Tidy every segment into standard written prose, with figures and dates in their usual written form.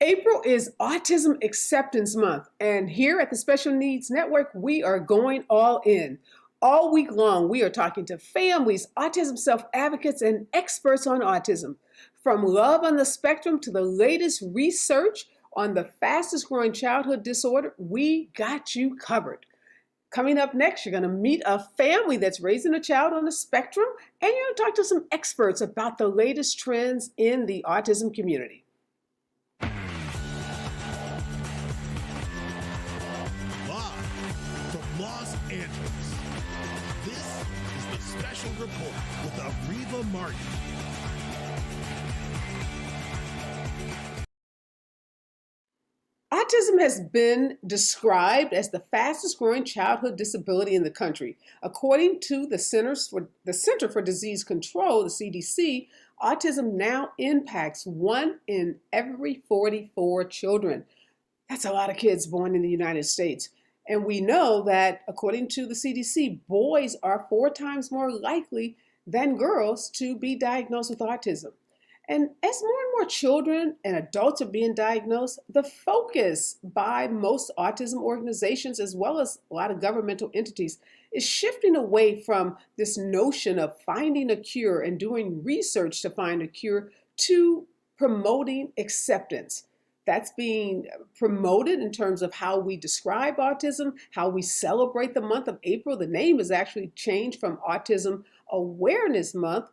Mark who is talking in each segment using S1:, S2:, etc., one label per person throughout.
S1: April is Autism Acceptance Month, and here at the Special Needs Network, we are going all in. All week long, we are talking to families, autism self-advocates, and experts on autism. From love on the spectrum to the latest research on the fastest growing childhood disorder, we got you covered. Coming up next, you're going to meet a family that's raising a child on the spectrum, and you're going to talk to some experts about the latest trends in the autism community.
S2: Los Angeles. This is the Special Report with Areva Martin.
S1: Autism has been described as the fastest growing childhood disability in the country. According to the Center for Disease Control, the CDC, autism now impacts 1 in every 44 children. That's a lot of kids born in the United States. And we know that, according to the CDC, boys are 4 times more likely than girls to be diagnosed with autism. And as more and more children and adults are being diagnosed, the focus by most autism organizations, as well as a lot of governmental entities, is shifting away from this notion of finding a cure and doing research to find a cure to promoting acceptance. That's being promoted in terms of how we describe autism, how we celebrate the month of April. The name has actually changed from Autism Awareness Month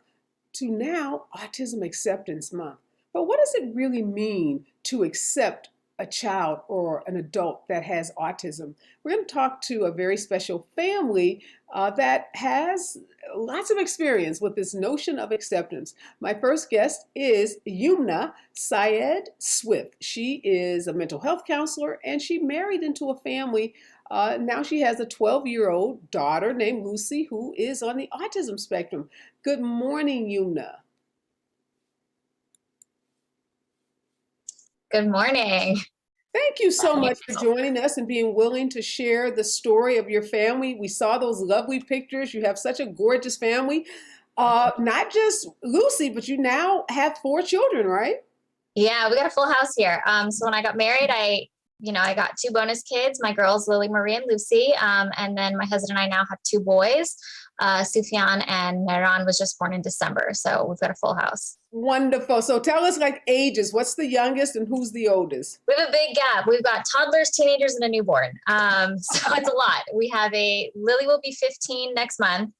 S1: to now Autism Acceptance Month. But what does it really mean to accept a child or an adult that has autism? We're going to talk to a very special family that has lots of experience with this notion of acceptance. My first guest is Yumnahr Syed-Swift. She is a mental health counselor, and she married into a family. Now she has a 12-year-old daughter named Lucy who is on the autism spectrum. Good morning, Yumnahr.
S3: Good morning.
S1: Thank you so much for joining us and being willing to share the story of your family. We saw those lovely pictures. You have such a gorgeous family. Not just Lucy, but you now have 4 children, right?
S3: Yeah, we got a full house here. So when I got married, I got 2 bonus kids, my girls, Lily Marie and Lucy. And then my husband and I now have 2 boys. Sufyan and Mehran was just born in December. So we've got a full house.
S1: Wonderful. So tell us like ages. What's the youngest and who's the oldest?
S3: We have a big gap. We've got toddlers, teenagers, and a newborn. So it's a lot. We have Lily will be 15 next month.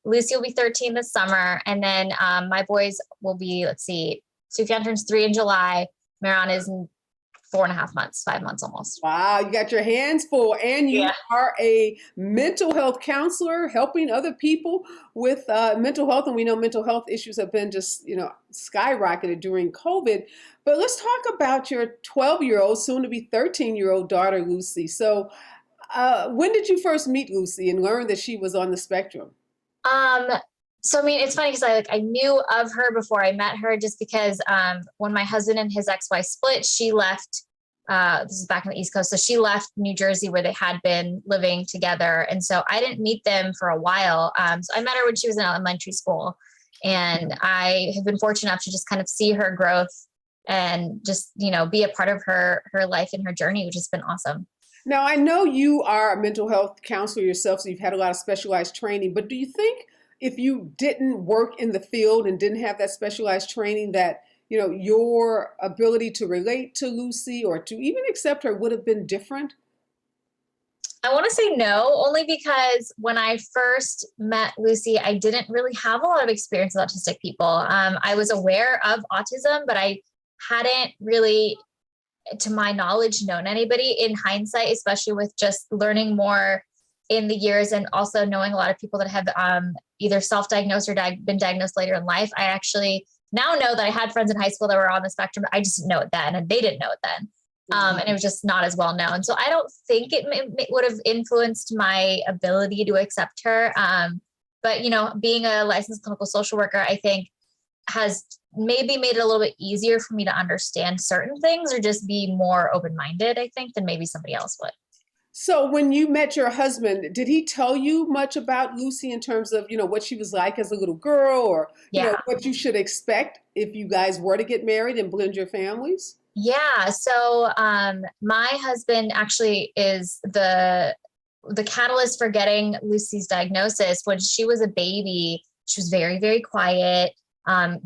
S3: Lucy will be 13 this summer. And then my boys will be, Sufyan turns 3 in July. Mehran is 4.5 months, 5 months almost.
S1: Wow, you got your hands full, and you are a mental health counselor helping other people with mental health. And we know mental health issues have been just, skyrocketed during COVID. But let's talk about your 12-year-old, soon to be 13-year-old daughter, Lucy. So when did you first meet Lucy and learn that she was on the spectrum?
S3: So, it's funny because I knew of her before I met her, just because when my husband and his ex-wife split, she left, this is back on the East Coast. So she left New Jersey where they had been living together. And so I didn't meet them for a while. So I met her when she was in elementary school, and I have been fortunate enough to just kind of see her growth and just, be a part of her life and her journey, which has been awesome.
S1: Now, I know you are a mental health counselor yourself, so you've had a lot of specialized training, but do you think if you didn't work in the field and didn't have that specialized training that, your ability to relate to Lucy or to even accept her would have been different?
S3: I want to say no, only because when I first met Lucy, I didn't really have a lot of experience with autistic people. I was aware of autism, but I hadn't really, to my knowledge, known anybody. In hindsight, especially with just learning more in the years and also knowing a lot of people that have either self-diagnosed or been diagnosed later in life, I actually now know that I had friends in high school that were on the spectrum. I just didn't know it then, and they didn't know it then. And it was just not as well known. So I don't think it would have influenced my ability to accept her. But, being a licensed clinical social worker, I think has maybe made it a little bit easier for me to understand certain things or just be more open-minded, I think, than maybe somebody else would.
S1: So when you met your husband, did he tell you much about Lucy in terms of, what she was like as a little girl or, what you should expect if you guys were to get married and blend your families?
S3: Yeah. So my husband actually is the catalyst for getting Lucy's diagnosis. When she was a baby, she was very, very quiet,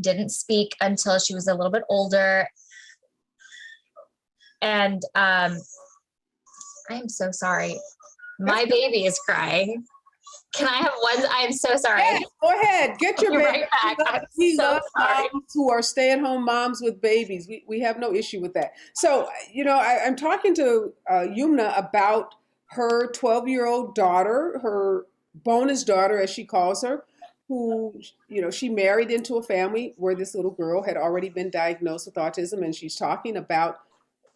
S3: didn't speak until she was a little bit older. And I am so sorry. My baby is crying. Can I have one? I'm so sorry.
S1: Yeah, go ahead. Get your baby.
S3: Right back.
S1: We
S3: So
S1: love
S3: sorry.
S1: moms who are stay-at-home moms with babies. We have no issue with that. So, I'm talking to Yumna about her 12-year-old daughter, her bonus daughter, as she calls her, who, she married into a family where this little girl had already been diagnosed with autism, and she's talking about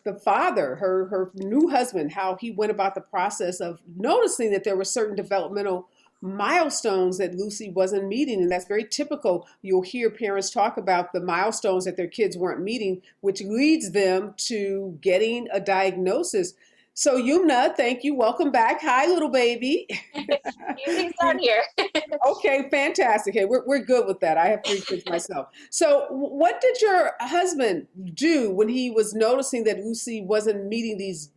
S1: the father, her new husband, how he went about the process of noticing that there were certain developmental milestones that Lucy wasn't meeting. And that's very typical. You'll hear parents talk about the milestones that their kids weren't meeting, which leads them to getting a diagnosis. So Yumna, thank you. Welcome back. Hi, little baby.
S3: Music's on here.
S1: Okay, fantastic. Hey, we're good with that. I have 3 kids myself. So what did your husband do when he was noticing that Lucy wasn't meeting these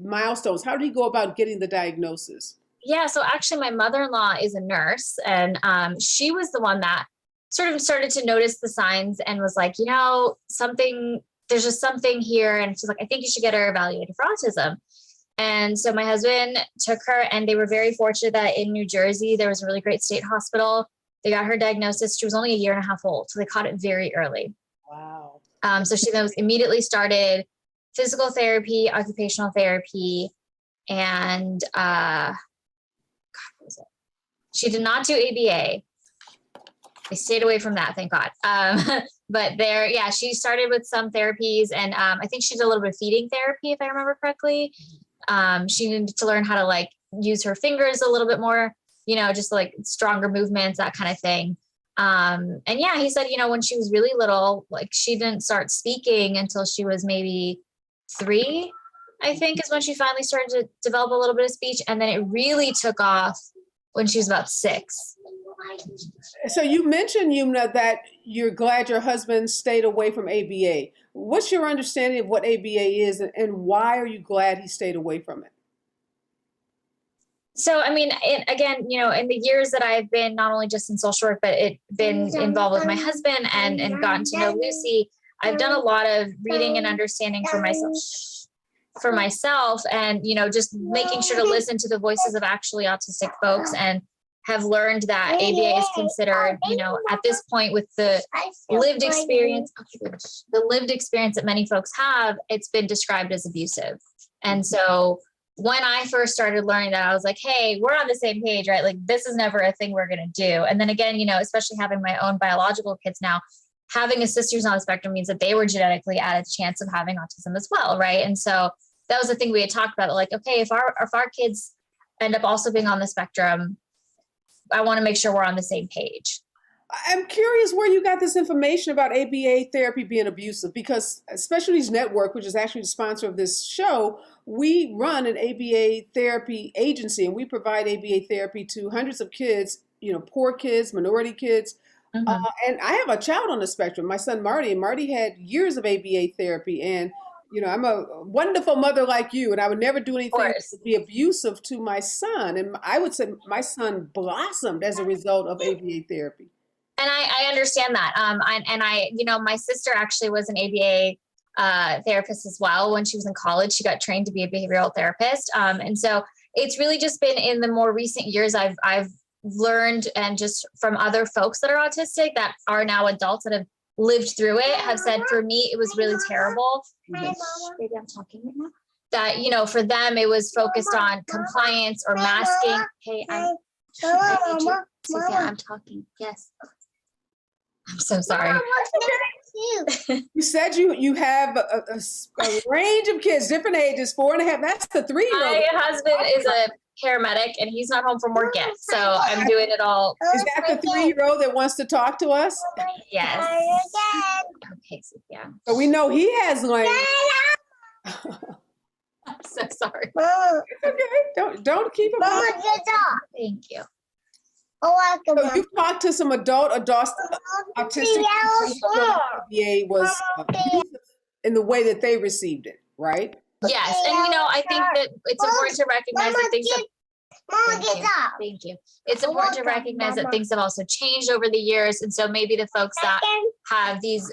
S1: milestones? How did he go about getting the diagnosis?
S3: Yeah, so actually my mother-in-law is a nurse, and she was the one that sort of started to notice the signs and was like, there's just something here. And she's like, I think you should get her evaluated for autism. And so my husband took her, and they were very fortunate that in New Jersey, there was a really great state hospital. They got her diagnosis. She was only 1.5 years old, so they caught it very early.
S1: Wow.
S3: So she then was immediately started physical therapy, occupational therapy, and what was it? She did not do ABA. I stayed away from that, thank God. But she started with some therapies, and I think she did a little bit of feeding therapy, if I remember correctly. She needed to learn how to like use her fingers a little bit more, just like stronger movements, that kind of thing. And yeah, he said, when she was really little, like she didn't start speaking until she was maybe 3, I think is when she finally started to develop a little bit of speech. And then it really took off when she was about 6.
S1: So you mentioned, Yumna, that you're glad your husband stayed away from ABA. What's your understanding of what ABA is, and why are you glad he stayed away from it?
S3: So, I mean, again, in the years that I've been not only just in social work, but been involved with my husband and gotten to know Lucy, I've done a lot of reading and understanding for myself and, just making sure to listen to the voices of actually autistic folks, and have learned that ABA is considered, at this point with the lived experience that many folks have, it's been described as abusive. And so when I first started learning that, I was like, hey, we're on the same page, right? Like this is never a thing we're going to do. And then again, especially having my own biological kids now, having a sister who's on the spectrum means that they were genetically at a chance of having autism as well, right? And so that was the thing we had talked about, like, okay, if our kids end up also being on the spectrum, I want to make sure we're on the same page.
S1: I'm curious where you got this information about ABA therapy being abusive, because Specialties Network, which is actually the sponsor of this show, we run an ABA therapy agency, and we provide ABA therapy to hundreds of kids, poor kids, minority kids.
S3: Mm-hmm.
S1: And I have a child on the spectrum, my son Marty, and Marty had years of ABA therapy. And I'm a wonderful mother like you, and I would never do anything to be abusive to my son. And I would say my son blossomed as a result of ABA therapy.
S3: And I understand that. My sister actually was an ABA therapist as well. When she was in college, she got trained to be a behavioral therapist. And so it's really just been in the more recent years, I've learned, and just from other folks that are autistic that are now adults that have lived through it, have said, for me, it was really terrible. Baby, I'm talking right now. That, for them, it was focused on compliance or masking. Hey, Sophia, I'm talking. Yes. I'm so sorry.
S1: You said you have a range of kids, different ages, 4.5. That's the 3-year-old.
S3: My husband is a paramedic, and he's not home from work yet, so I'm doing it all.
S1: Is that the 3-year-old that wants to talk to us?
S3: Yes. Okay, Sophia.
S1: So we know he has language.
S3: I'm so sorry.
S1: It's okay. Don't keep him up.
S3: Thank you.
S1: So you've talked to some adult autistic. ABA was abusive in the way that they received it, right?
S3: Yes. And, I think that it's important to recognize that things have,
S4: Mama, get up.
S3: thank you. It's important to recognize that things have also changed over the years. And so maybe the folks that have these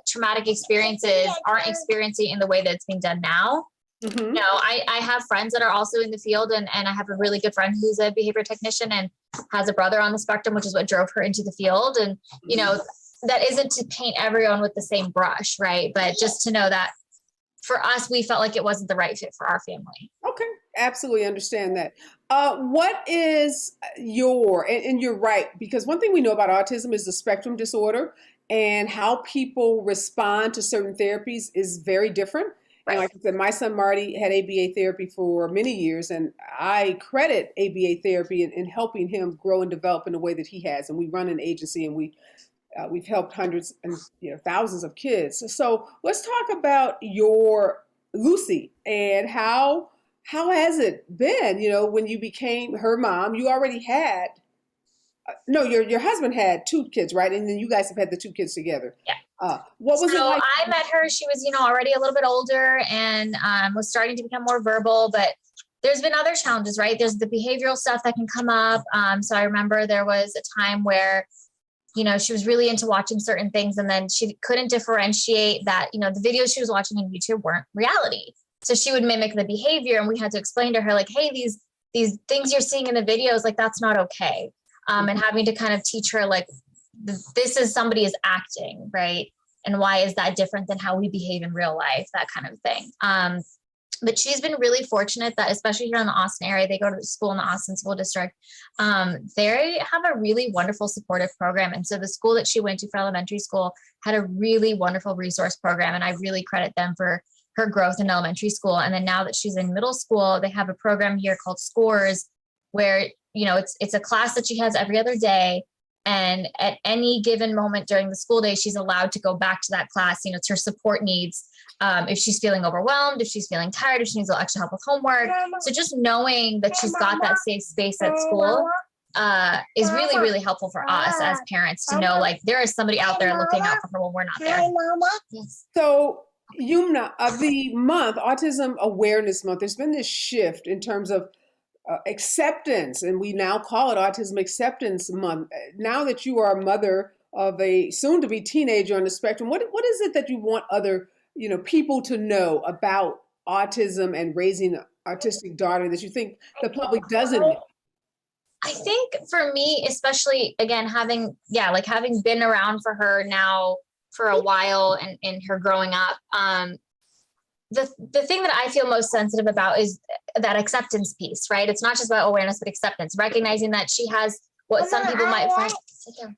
S3: traumatic experiences aren't experiencing in the way that it's being done now.
S1: Mm-hmm.
S3: I have friends that are also in the field, and I have a really good friend who's a behavior technician and has a brother on the spectrum, which is what drove her into the field. And, that isn't to paint everyone with the same brush, right? But just to know that for us, we felt like it wasn't the right fit for our family.
S1: Okay, absolutely understand that. What is and you're right, because one thing we know about autism is the spectrum disorder, and how people respond to certain therapies is very different.
S3: Right.
S1: And like I said, my son Marty had ABA therapy for many years, and I credit ABA therapy in helping him grow and develop in the way that he has. And we run an agency, and we've helped hundreds and thousands of kids. So let's talk about your Lucy and how has it been? When you became her mom, you already had your husband had 2 kids, right? And then you guys have had the 2 kids together.
S3: Yeah.
S1: What was it like?
S3: I met her. She was, already a little bit older and was starting to become more verbal, but there's been other challenges, right? There's the behavioral stuff that can come up. So I remember there was a time where, she was really into watching certain things, and then she couldn't differentiate that, the videos she was watching on YouTube weren't reality. So she would mimic the behavior, and we had to explain to her, like, hey, these things you're seeing in the videos, like, that's not okay. And having to kind of teach her, like, this is somebody is acting, right? And why is that different than how we behave in real life, that kind of thing. But she's been really fortunate that, especially here in the Austin area, they go to school in the Austin School District. They have a really wonderful supportive program. And so the school that she went to for elementary school had a really wonderful resource program. And I really credit them for her growth in elementary school. And then now that she's in middle school, they have a program here called SCORES, where, it's a class that she has every other day. And at any given moment during the school day, she's allowed to go back to that class. It's her support needs. If she's feeling overwhelmed, if she's feeling tired, if she needs a little extra help with homework. So just knowing that she's got that safe space at school is really, really helpful for us as parents to know, like, there is somebody out there looking out for her when we're not there.
S1: Yes. So, Yumna, of the month, Autism Awareness Month, there's been this shift in terms of acceptance, and we now call it Autism Acceptance Month. Now that you are a mother of a soon-to-be teenager on the spectrum, what is it that you want other people to know about autism and raising an autistic daughter that you think the public doesn't know?
S3: I think for me, especially, again, having been around for her now for a while and in her growing up, the thing that I feel most sensitive about is that acceptance piece, right? It's not just about awareness, but acceptance, recognizing that she has what some people might find, sit down,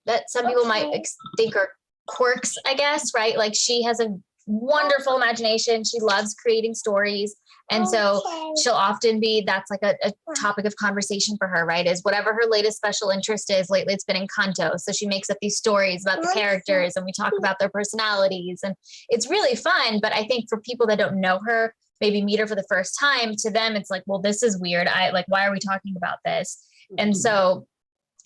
S3: that some people might think are quirks, I guess, right? Like, she has a wonderful imagination. She loves creating stories. And so she'll often be, that's like a topic of conversation for her, right? Is whatever her latest special interest is. Lately it's been Encanto. So she makes up these stories about the characters, and we talk about their personalities, and it's really fun. But I think for people that don't know her, maybe meet her for the first time, to them, it's like, well, this is weird. Why are we talking about this? And so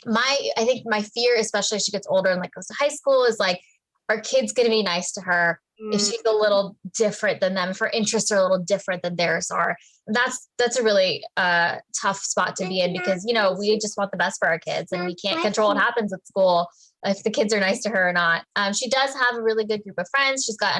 S3: I think my fear, especially as she gets older and goes to high school, is like, are kids going to be nice to her if she's a little different than them, if her interests are a little different than theirs are? That's a really tough spot to be in, because, we just want the best for our kids, and we can't control what happens at school if the kids are nice to her or not. She does have a really good group of friends. She's got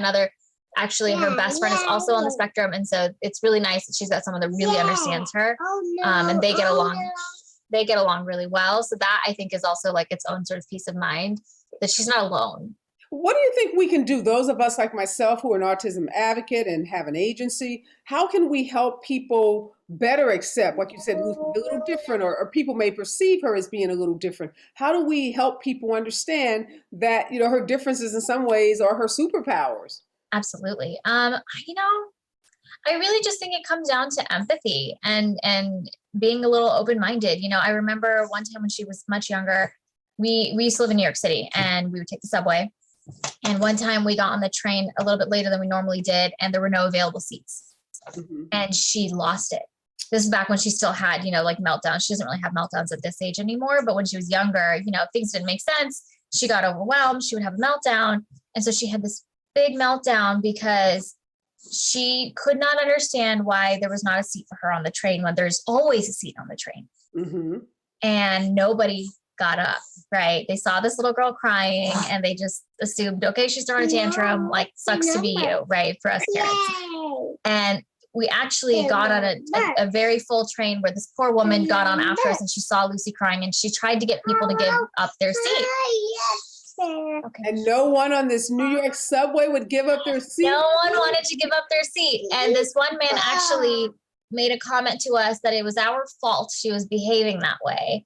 S3: actually her best friend is also on the spectrum. And so it's really nice that she's got someone that really understands her, and they get along really well. So that, I think, is also its own sort of peace of mind that she's not alone.
S1: What do you think we can do, those of us like myself who are an autism advocate and have an agency? How can we help people better accept, like you said, Lucy, a little different, or people may perceive her as being a little different? How do we help people understand that, her differences in some ways are her superpowers?
S3: Absolutely. I really just think it comes down to empathy and being a little open-minded. I remember one time when she was much younger, we used to live in New York City, and we would take the subway. And one time we got on the train a little bit later than we normally did, and there were no available seats. Mm-hmm. And she lost it. This is back when she still had, meltdowns. She doesn't really have meltdowns at this age anymore, but when she was younger, if things didn't make sense, she got overwhelmed, she would have a meltdown. And so she had this big meltdown because she could not understand why there was not a seat for her on the train when there's always a seat on the train.
S1: Mm-hmm.
S3: And nobody got up, right? They saw this little girl crying and they just assumed, okay, she's throwing a tantrum, like sucks to be you, right? For us parents. And we actually got on a very full train where this poor woman got on after us and she saw Lucy crying and she tried to get people to give up their seat.
S1: Okay. And no one on this New York subway would give up their seat?
S3: No one wanted to give up their seat. And this one man actually made a comment to us that it was our fault she was behaving that way.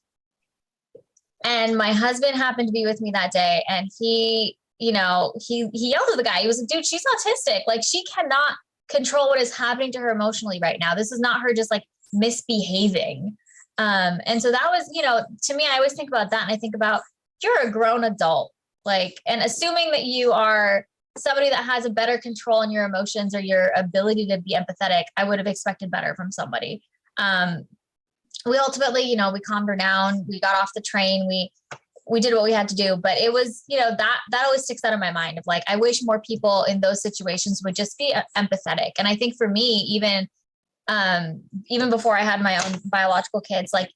S3: And my husband happened to be with me that day and he yelled at the guy. He was like, dude, she's autistic. Like she cannot control what is happening to her emotionally right now. This is not her just like misbehaving. And so that was, to me, I always think about that. And I think about, you're a grown adult, like, and assuming that you are somebody that has a better control in your emotions or your ability to be empathetic, I would have expected better from somebody. We ultimately, we calmed her down. We got off the train. We did what we had to do, but it was, that always sticks out of my mind of like, I wish more people in those situations would just be empathetic. And I think for me, even before I had my own biological kids, like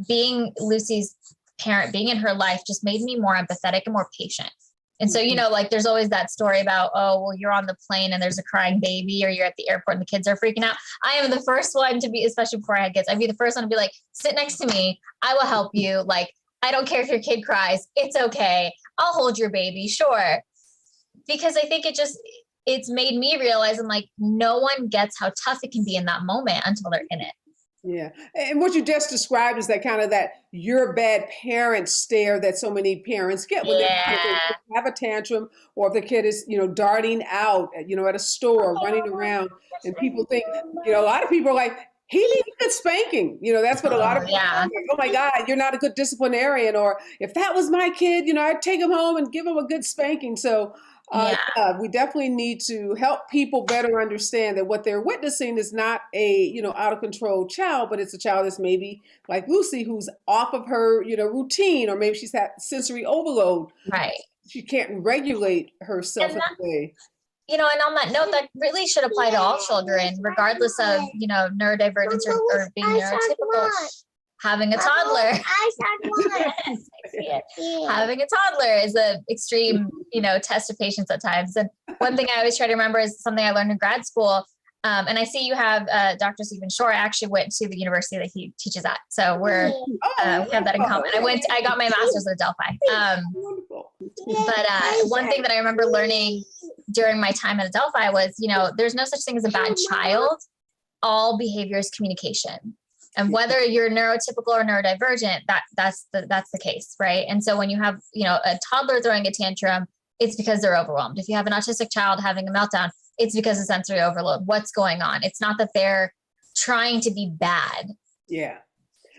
S3: being Lucy's parent, being in her life just made me more empathetic and more patient. And so, like there's always that story about, oh, well, you're on the plane and there's a crying baby, or you're at the airport and the kids are freaking out. I am the first one to be, especially before I had kids, I'd be the first one to be like, sit next to me. I will help you. Like, I don't care if your kid cries. It's okay. I'll hold your baby. Sure. Because I think it's made me realize I'm like, no one gets how tough it can be in that moment until they're in it.
S1: Yeah. And what you just described is that kind of that you're a bad parent stare that so many parents get when they have a tantrum, or if the kid is, darting out, at a store, running around, and people think, a lot of people are like, he needs a good spanking. That's what a lot of people are like, oh my God, you're not a good disciplinarian. Or if that was my kid, I'd take him home and give him a good spanking. So we definitely need to help people better understand that what they're witnessing is not a, out of control child, but it's a child that's maybe like Lucy, who's off of her, routine, or maybe she's had sensory overload.
S3: Right.
S1: She can't regulate herself in a way.
S3: And on that note, that really should apply to all children, regardless of, neurodivergence or being neurotypical. Having a toddler, having a toddler is an extreme, test of patience at times. And one thing I always try to remember is something I learned in grad school. And I see you have Dr. Stephen Shore. I actually went to the university that he teaches at. So we have that in common. I got my master's at Adelphi. But one thing that I remember learning during my time at Adelphi was, there's no such thing as a bad child. All behavior is communication. And whether you're neurotypical or neurodivergent, that's the case, right? And so when you have, a toddler throwing a tantrum, it's because they're overwhelmed. If you have an autistic child having a meltdown, it's because of sensory overload. What's going on? It's not that they're trying to be bad.
S1: Yeah.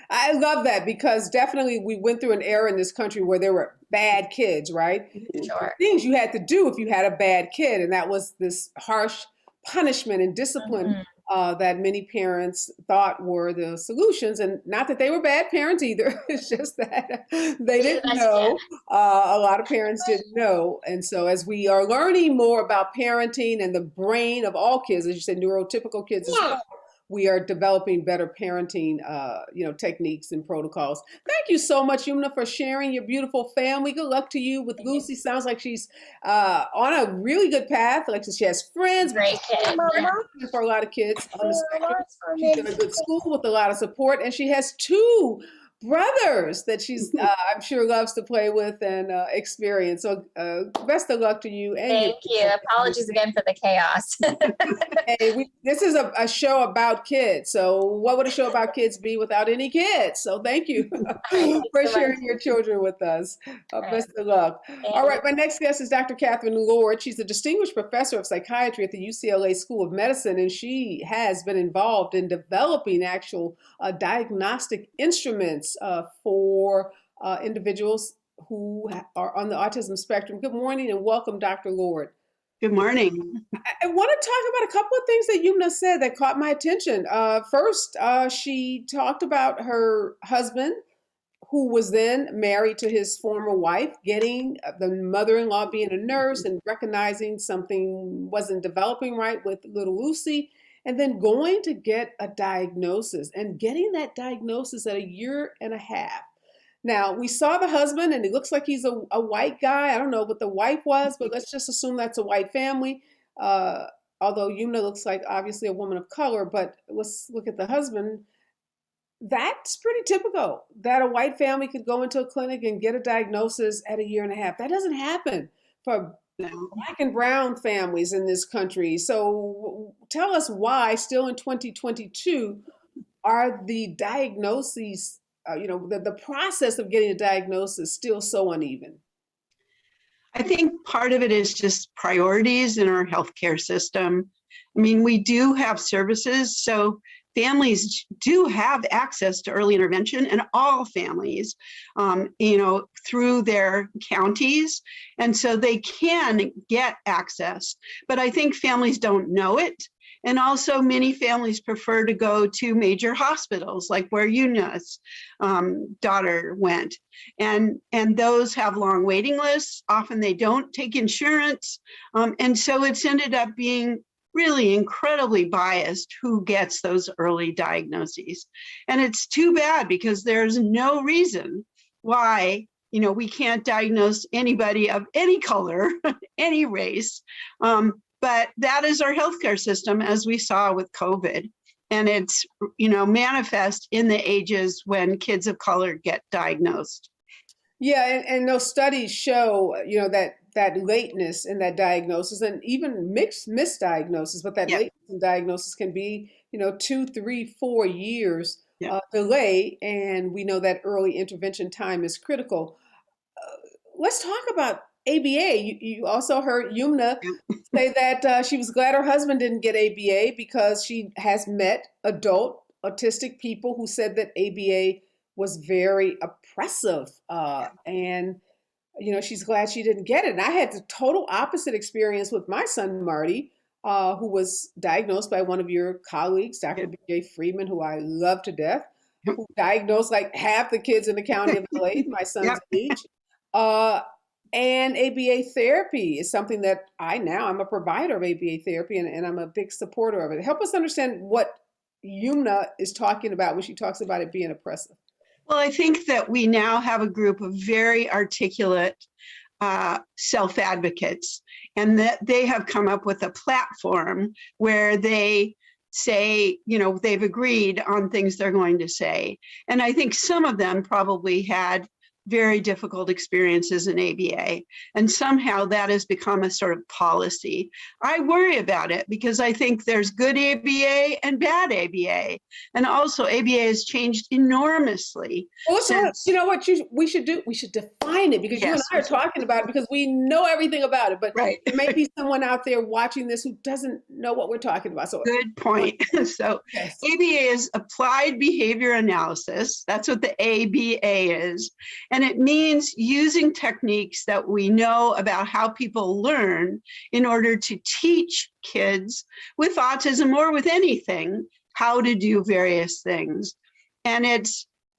S1: I love that, because definitely we went through an era in this country where there were bad kids, right?
S3: Sure.
S1: Things you had to do if you had a bad kid. And that was this harsh punishment and discipline that many parents thought were the solutions. And not that they were bad parents either. It's just that they didn't know. A lot of parents didn't know. And so as we are learning more about parenting and the brain of all kids, as you said, neurotypical kids as well, we are developing better parenting, techniques and protocols. Thank you so much, Yumnahr, for sharing your beautiful family. Good luck to you with Lucy. Sounds like she's on a really good path. Like she has friends.
S3: Great kid.
S1: For a lot of kids on the spectrum. She's in a good school with a lot of support, and she has 2 brothers that she's, I'm sure, loves to play with and experience. So best of luck to you. And
S3: thank you. Apologies again for the chaos.
S1: This is a show about kids. So what would a show about kids be without any kids? So thank you for sharing your children with us. Best of luck. All right. My next guest is Dr. Catherine Lord. She's a distinguished professor of psychiatry at the UCLA School of Medicine, and she has been involved in developing actual diagnostic instruments for individuals who are on the autism spectrum. Good morning and welcome, Dr. Lord.
S4: Good morning.
S1: I want to talk about a couple of things that Yumnahr said that caught my attention. First, she talked about her husband who was then married to his former wife, getting the mother-in-law being a nurse and recognizing something wasn't developing right with little Lucy, and then going to get a diagnosis and getting that diagnosis at 1.5 years. Now, we saw the husband, and it looks like he's a white guy. I don't know what the wife was, but let's just assume that's a white family. Although Yumna looks like obviously a woman of color, but let's look at the husband. That's pretty typical that a white family could go into a clinic and get a diagnosis at 1.5 years. That doesn't happen for Black and brown families in this country. So tell us why, still in 2022, are the diagnoses, the process of getting a diagnosis still so uneven?
S4: I think part of it is just priorities in our healthcare system. I mean, we do have services, so families do have access to early intervention, and all families, through their counties. And so they can get access, but I think families don't know it. And also many families prefer to go to major hospitals, like where Yuna's daughter went. And those have long waiting lists. Often they don't take insurance. And so it's ended up being really incredibly biased who gets those early diagnoses. And it's too bad, because there's no reason why we can't diagnose anybody of any color, any race. But that is our healthcare system, as we saw with COVID. And it's, manifest in the ages when kids of color get diagnosed.
S1: Yeah, and those studies show, that lateness in that diagnosis, and even misdiagnosis, but that
S4: Yeah.
S1: lateness in diagnosis can be, 2, 3, 4 years
S4: Yeah.
S1: delay. And we know that early intervention time is critical. Let's talk about ABA. You also heard Yumna say that she was glad her husband didn't get ABA, because she has met adult autistic people who said that ABA was very oppressive. And she's glad she didn't get it. And I had the total opposite experience with my son, Marty, who was diagnosed by one of your colleagues, Dr. B.J. Freeman, who I love to death, who diagnosed like half the kids in the county of LA, my son's age. And ABA therapy is something that I'm a provider of ABA therapy, and I'm a big supporter of it. Help us understand what Yumna is talking about when she talks about it being oppressive.
S4: Well, I think that we now have a group of very articulate self-advocates, and that they have come up with a platform where they say, they've agreed on things they're going to say. And I think some of them probably had very difficult experiences in ABA, and somehow that has become a sort of policy. I worry about it, because I think there's good ABA and bad ABA, and also ABA has changed enormously.
S1: Well, you know what we should do? We should define it, because you and I are talking about it because we know everything about it, but
S4: right.
S1: There may be someone out there watching this who doesn't know what we're talking about. So
S4: good point. So yes. ABA is applied behavior analysis. That's what the ABA is. And it means using techniques that we know about how people learn in order to teach kids with autism or with anything how to do various things. And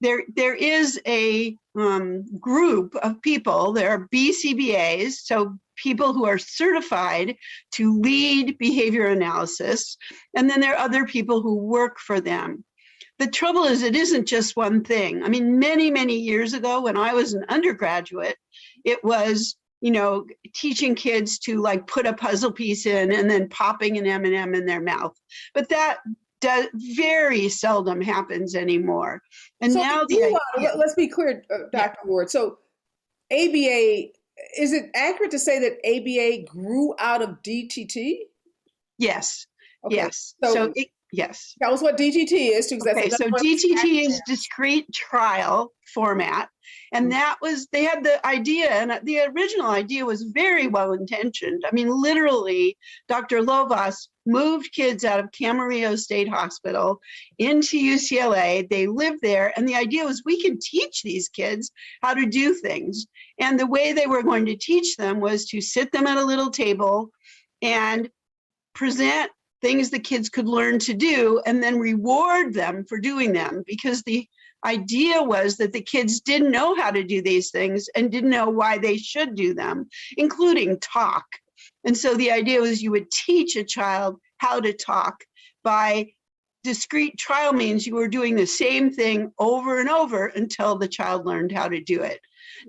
S4: there is a group of people, there are BCBAs, so people who are certified to lead behavior analysis, and then there are other people who work for them. The trouble is, it isn't just one thing. I mean, many, many years ago, when I was an undergraduate, it was, teaching kids to like put a puzzle piece in and then popping an M&M in their mouth. But that very seldom happens anymore. And so now
S1: let's be clear, Dr. Ward. So ABA, is it accurate to say that ABA grew out of DTT?
S4: Yes. Okay. Yes. Yes.
S1: Tell us what DTT is, too.
S4: Okay, so DTT is discrete trial format. And they had the idea, and the original idea was very well intentioned. I mean, literally, Dr. Lovas moved kids out of Camarillo State Hospital into UCLA. They lived there. And the idea was, we can teach these kids how to do things. And the way they were going to teach them was to sit them at a little table and present things the kids could learn to do, and then reward them for doing them, because the idea was that the kids didn't know how to do these things and didn't know why they should do them, including talk. And so the idea was you would teach a child how to talk by discrete trial means. You were doing the same thing over and over until the child learned how to do it.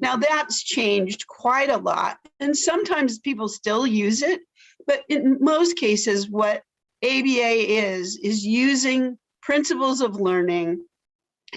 S4: Now that's changed quite a lot, and sometimes people still use it, but in most cases what ABA is using principles of learning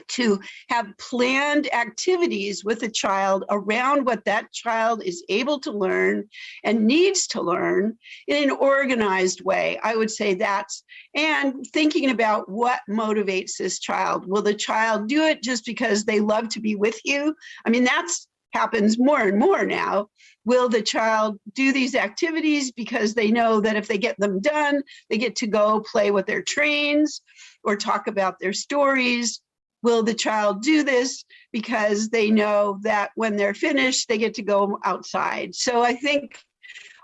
S4: to have planned activities with a child around what that child is able to learn and needs to learn in an organized way. I would say that's, and thinking about what motivates this child. Will the child do it just because they love to be with you? I mean, that's happens more and more now. Will the child do these activities because they know that if they get them done, they get to go play with their trains or talk about their stories? Will the child do this because they know that when they're finished, they get to go outside? So I think,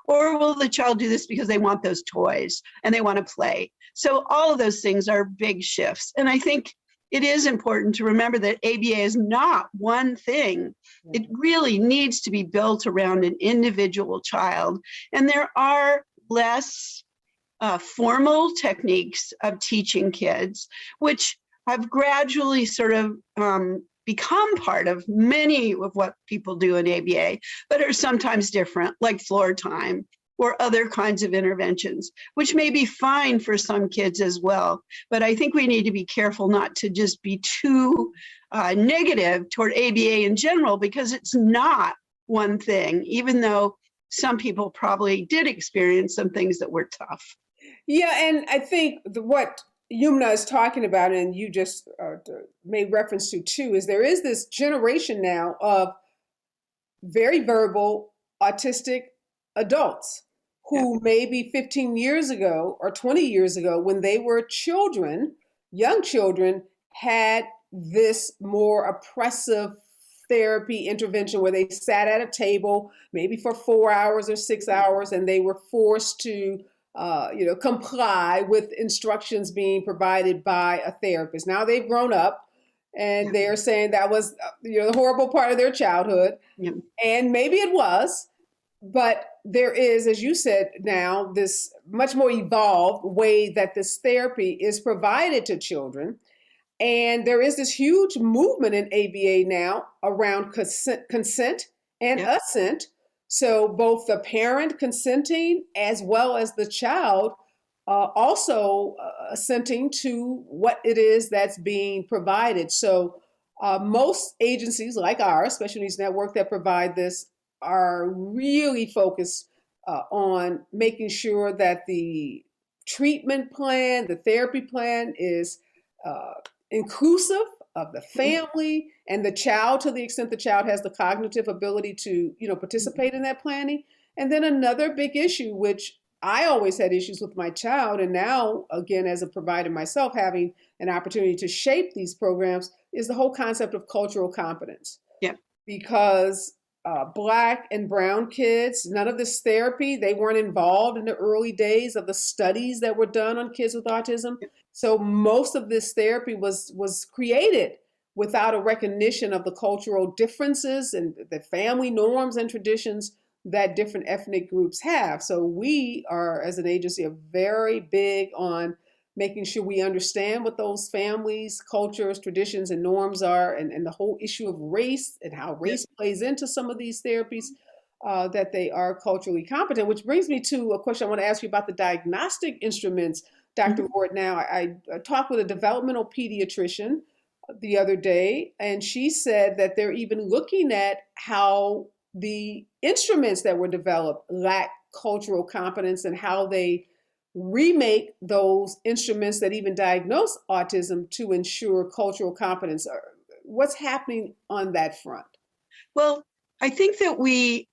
S4: or will the child do this because they want those toys and they want to play? So all of those things are big shifts. And I think it is important to remember that ABA is not one thing. It really needs to be built around an individual child. And there are less formal techniques of teaching kids, which have gradually sort of become part of many of what people do in ABA, but are sometimes different, like floor time or other kinds of interventions, which may be fine for some kids as well. But I think we need to be careful not to just be too negative toward ABA in general, because it's not one thing, even though some people probably did experience some things that were tough.
S1: Yeah, and I think what Yumna is talking about, and you just made reference to too, is there is this generation now of very verbal autistic adults who maybe 15 years ago or 20 years ago, when they were children, young children, had this more oppressive therapy intervention where they sat at a table maybe for 4 hours or 6 hours, and they were forced to comply with instructions being provided by a therapist. Now they've grown up and they're saying that was the horrible part of their childhood.
S4: Yeah.
S1: And maybe it was, but there is, as you said, now this much more evolved way that this therapy is provided to children. And there is this huge movement in ABA now around consent and assent. So both the parent consenting as well as the child also assenting to what it is that's being provided. So most agencies like ours, Special Needs Network, that provide this are really focused on making sure that the treatment plan, the therapy plan is inclusive of the family and the child, to the extent the child has the cognitive ability to, participate in that planning. And then another big issue, which I always had issues with my child, and now, again, as a provider myself, having an opportunity to shape these programs, is the whole concept of cultural competence. Yeah. Because Black and brown kids, none of this therapy, they weren't involved in the early days of the studies that were done on kids with autism. So most of this therapy was created without a recognition of the cultural differences and the family norms and traditions that different ethnic groups have. So we are, as an agency, are very big on making sure we understand what those families, cultures, traditions, and norms are, and the whole issue of race and how race plays into some of these therapies, that they are culturally competent. Which brings me to a question I want to ask you about the diagnostic instruments, Dr. Ward. Now, I talked with a developmental pediatrician the other day, and she said that they're even looking at how the instruments that were developed lack cultural competence and how they remake those instruments that even diagnose autism to ensure cultural competence. What's happening on that front?
S4: Well, I think that we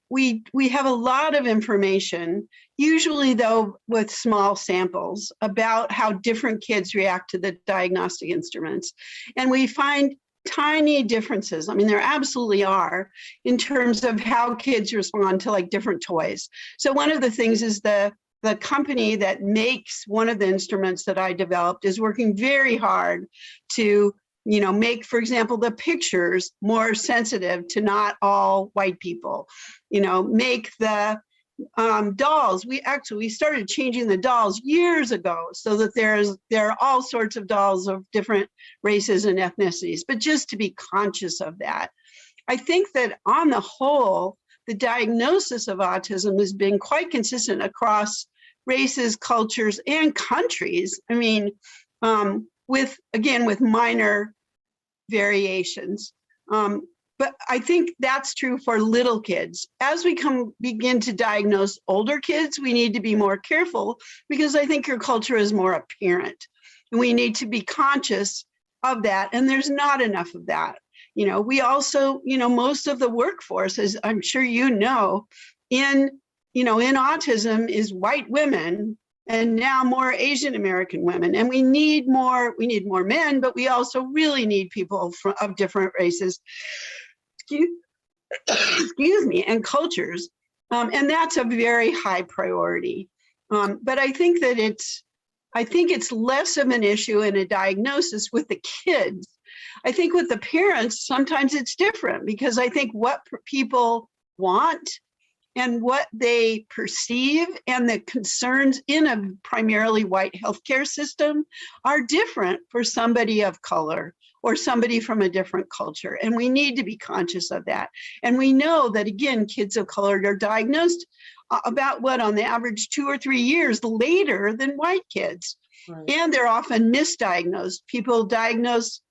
S4: have a lot of information, usually though with small samples, about how different kids react to the diagnostic instruments. And we find tiny differences. I mean, there absolutely are, in terms of how kids respond to like different toys. So one of the things is the company that makes one of the instruments that I developed is working very hard to make, for example, the pictures more sensitive to not all white people, make the dolls. We started changing the dolls years ago so that there are all sorts of dolls of different races and ethnicities, but just to be conscious of that. I think that on the whole, the diagnosis of autism has been quite consistent across races, cultures, and countries. I mean, with minor variations. But I think that's true for little kids. As we begin to diagnose older kids, we need to be more careful because I think your culture is more apparent. And we need to be conscious of that. And there's not enough of that. We also, most of the workforce, as I'm sure in autism is white women and now more Asian American women. And we need more men, but we also really need people of different races, excuse me, and cultures. And that's a very high priority. But I think that it's less of an issue in a diagnosis with the kids. I think with the parents, sometimes it's different because I think what people want and what they perceive and the concerns in a primarily white healthcare system are different for somebody of color or somebody from a different culture. And we need to be conscious of that. And we know that, again, kids of color are diagnosed about on the average 2 or 3 years later than white kids. Right. And they're often misdiagnosed. People diagnose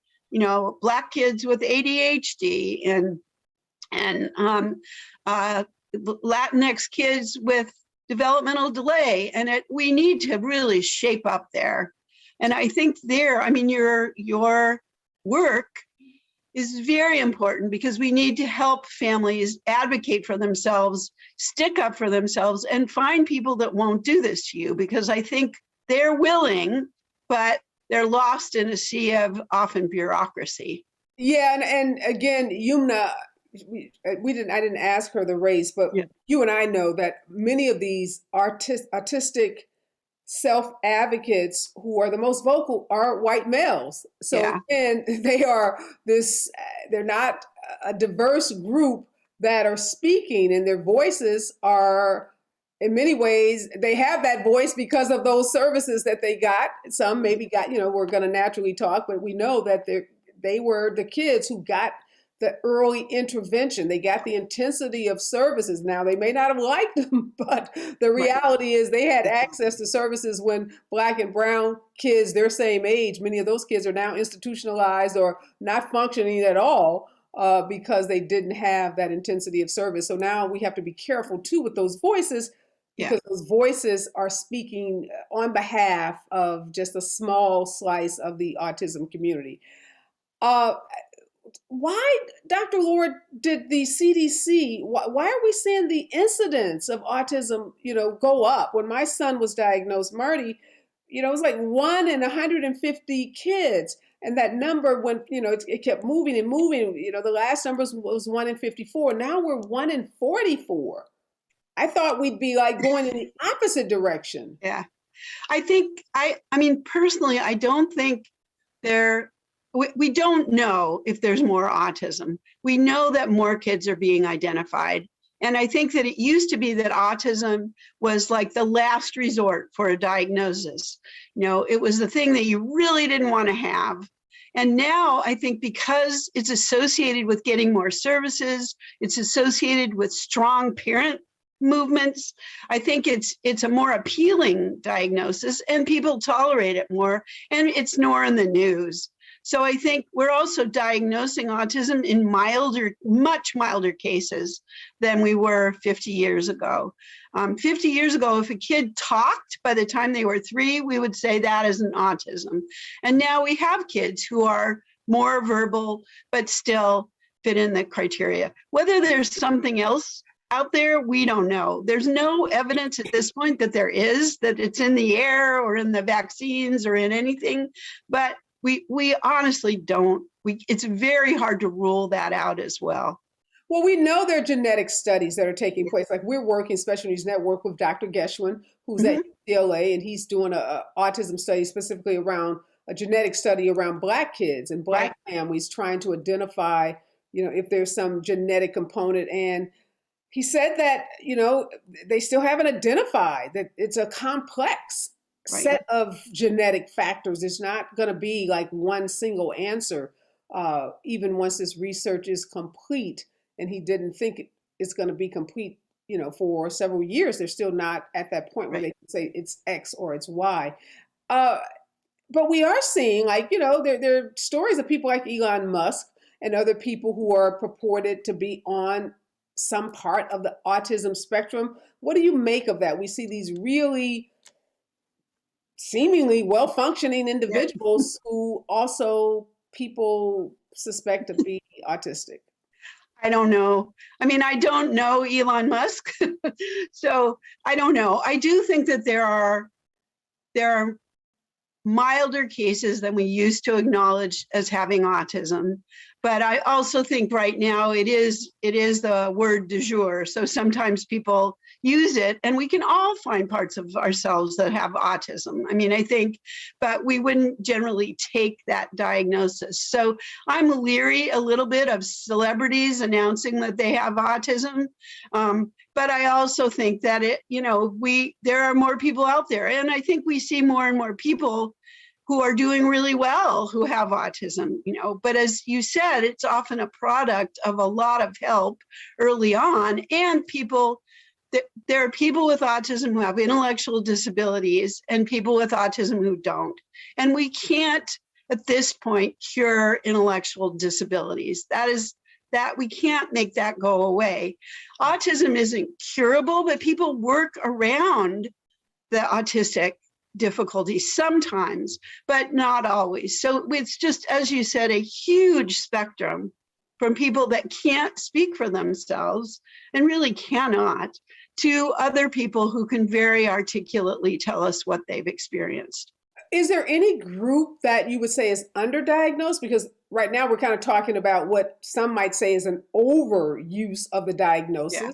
S4: Black kids with ADHD and Latinx kids with developmental delay. And we need to really shape up there. And I think your work is very important because we need to help families advocate for themselves, stick up for themselves, and find people that won't do this to you, because I think they're willing, but they're lost in a sea of often bureaucracy.
S1: Yeah, and again, Yumna, I didn't ask her the race, but yeah. You and I know that many of these autistic self-advocates who are the most vocal are white males. So yeah. Again, they're not a diverse group that are speaking, and their voices are, in many ways, they have that voice because of those services that they got. Some maybe got, we're going to naturally talk, but we know that they were the kids who got the early intervention. They got the intensity of services. Now, they may not have liked them, but the reality is they had access to services when Black and brown kids, their same age, many of those kids are now institutionalized or not functioning at all because they didn't have that intensity of service. So now we have to be careful, too, with those voices, because those voices are speaking on behalf of just a small slice of the autism community. Why, Dr. Lord, did the CDC, why are we seeing the incidence of autism, go up? When my son was diagnosed, Marty, it was like 1 in 150 kids. And that number went, it kept moving and moving. The last number was 1 in 54. Now we're 1 in 44. I thought we'd be like going in the opposite direction.
S4: Yeah. I think, personally, I don't think we don't know if there's more autism. We know that more kids are being identified. And I think that it used to be that autism was like the last resort for a diagnosis. It was the thing that you really didn't want to have. And now I think because it's associated with getting more services, it's associated with strong parent movements, I think it's a more appealing diagnosis and people tolerate it more, and it's more in the news. So I think we're also diagnosing autism in much milder cases than we were 50 years ago. 50 years ago, if a kid talked by the time they were 3, we would say that isn't autism. And now we have kids who are more verbal, but still fit in the criteria. Whether there's something else out there, we don't know. There's no evidence at this point that that it's in the air or in the vaccines or in anything, but we honestly don't. It's very hard to rule that out as well.
S1: Well, we know there are genetic studies that are taking place. Like we're working Special Needs Network with Dr. Geschwin, who's at UCLA, and he's doing an autism study specifically around a genetic study around Black kids and Black
S4: Right.
S1: families, trying to identify, if there's some genetic component. And he said that, they still haven't identified that it's a complex
S4: Right.
S1: set of genetic factors. It's not going to be like one single answer, even once this research is complete. And he didn't think it's going to be complete, for several years. They're still not at that point where
S4: Right.
S1: they can say it's X or it's Y. But we are seeing, like, there are stories of people like Elon Musk and other people who are purported to be on some part of the autism spectrum. What do you make of that? We see these really seemingly well-functioning
S4: Yeah.
S1: individuals who also people suspect to be autistic.
S4: I don't know. I mean, I don't know Elon Musk, so I don't know. I do think that there are milder cases than we used to acknowledge as having autism. But I also think right now it is the word du jour. So sometimes people use it, and we can all find parts of ourselves that have autism. I mean, I think, but we wouldn't generally take that diagnosis. So I'm leery a little bit of celebrities announcing that they have autism. But I also think that there are more people out there, and I think we see more and more people who are doing really well who have autism, but as you said, it's often a product of a lot of help early on, and there are people with autism who have intellectual disabilities and people with autism who don't. And we can't, at this point, cure intellectual disabilities. That we can't make that go away. Autism isn't curable, but people work around the autistic difficulties sometimes, but not always. So it's just, as you said, a huge spectrum from people that can't speak for themselves and really cannot, to other people who can very articulately tell us what they've experienced.
S1: Is there any group that you would say is underdiagnosed? Because right now we're kind of talking about what some might say is an overuse of the diagnosis.
S4: Yeah.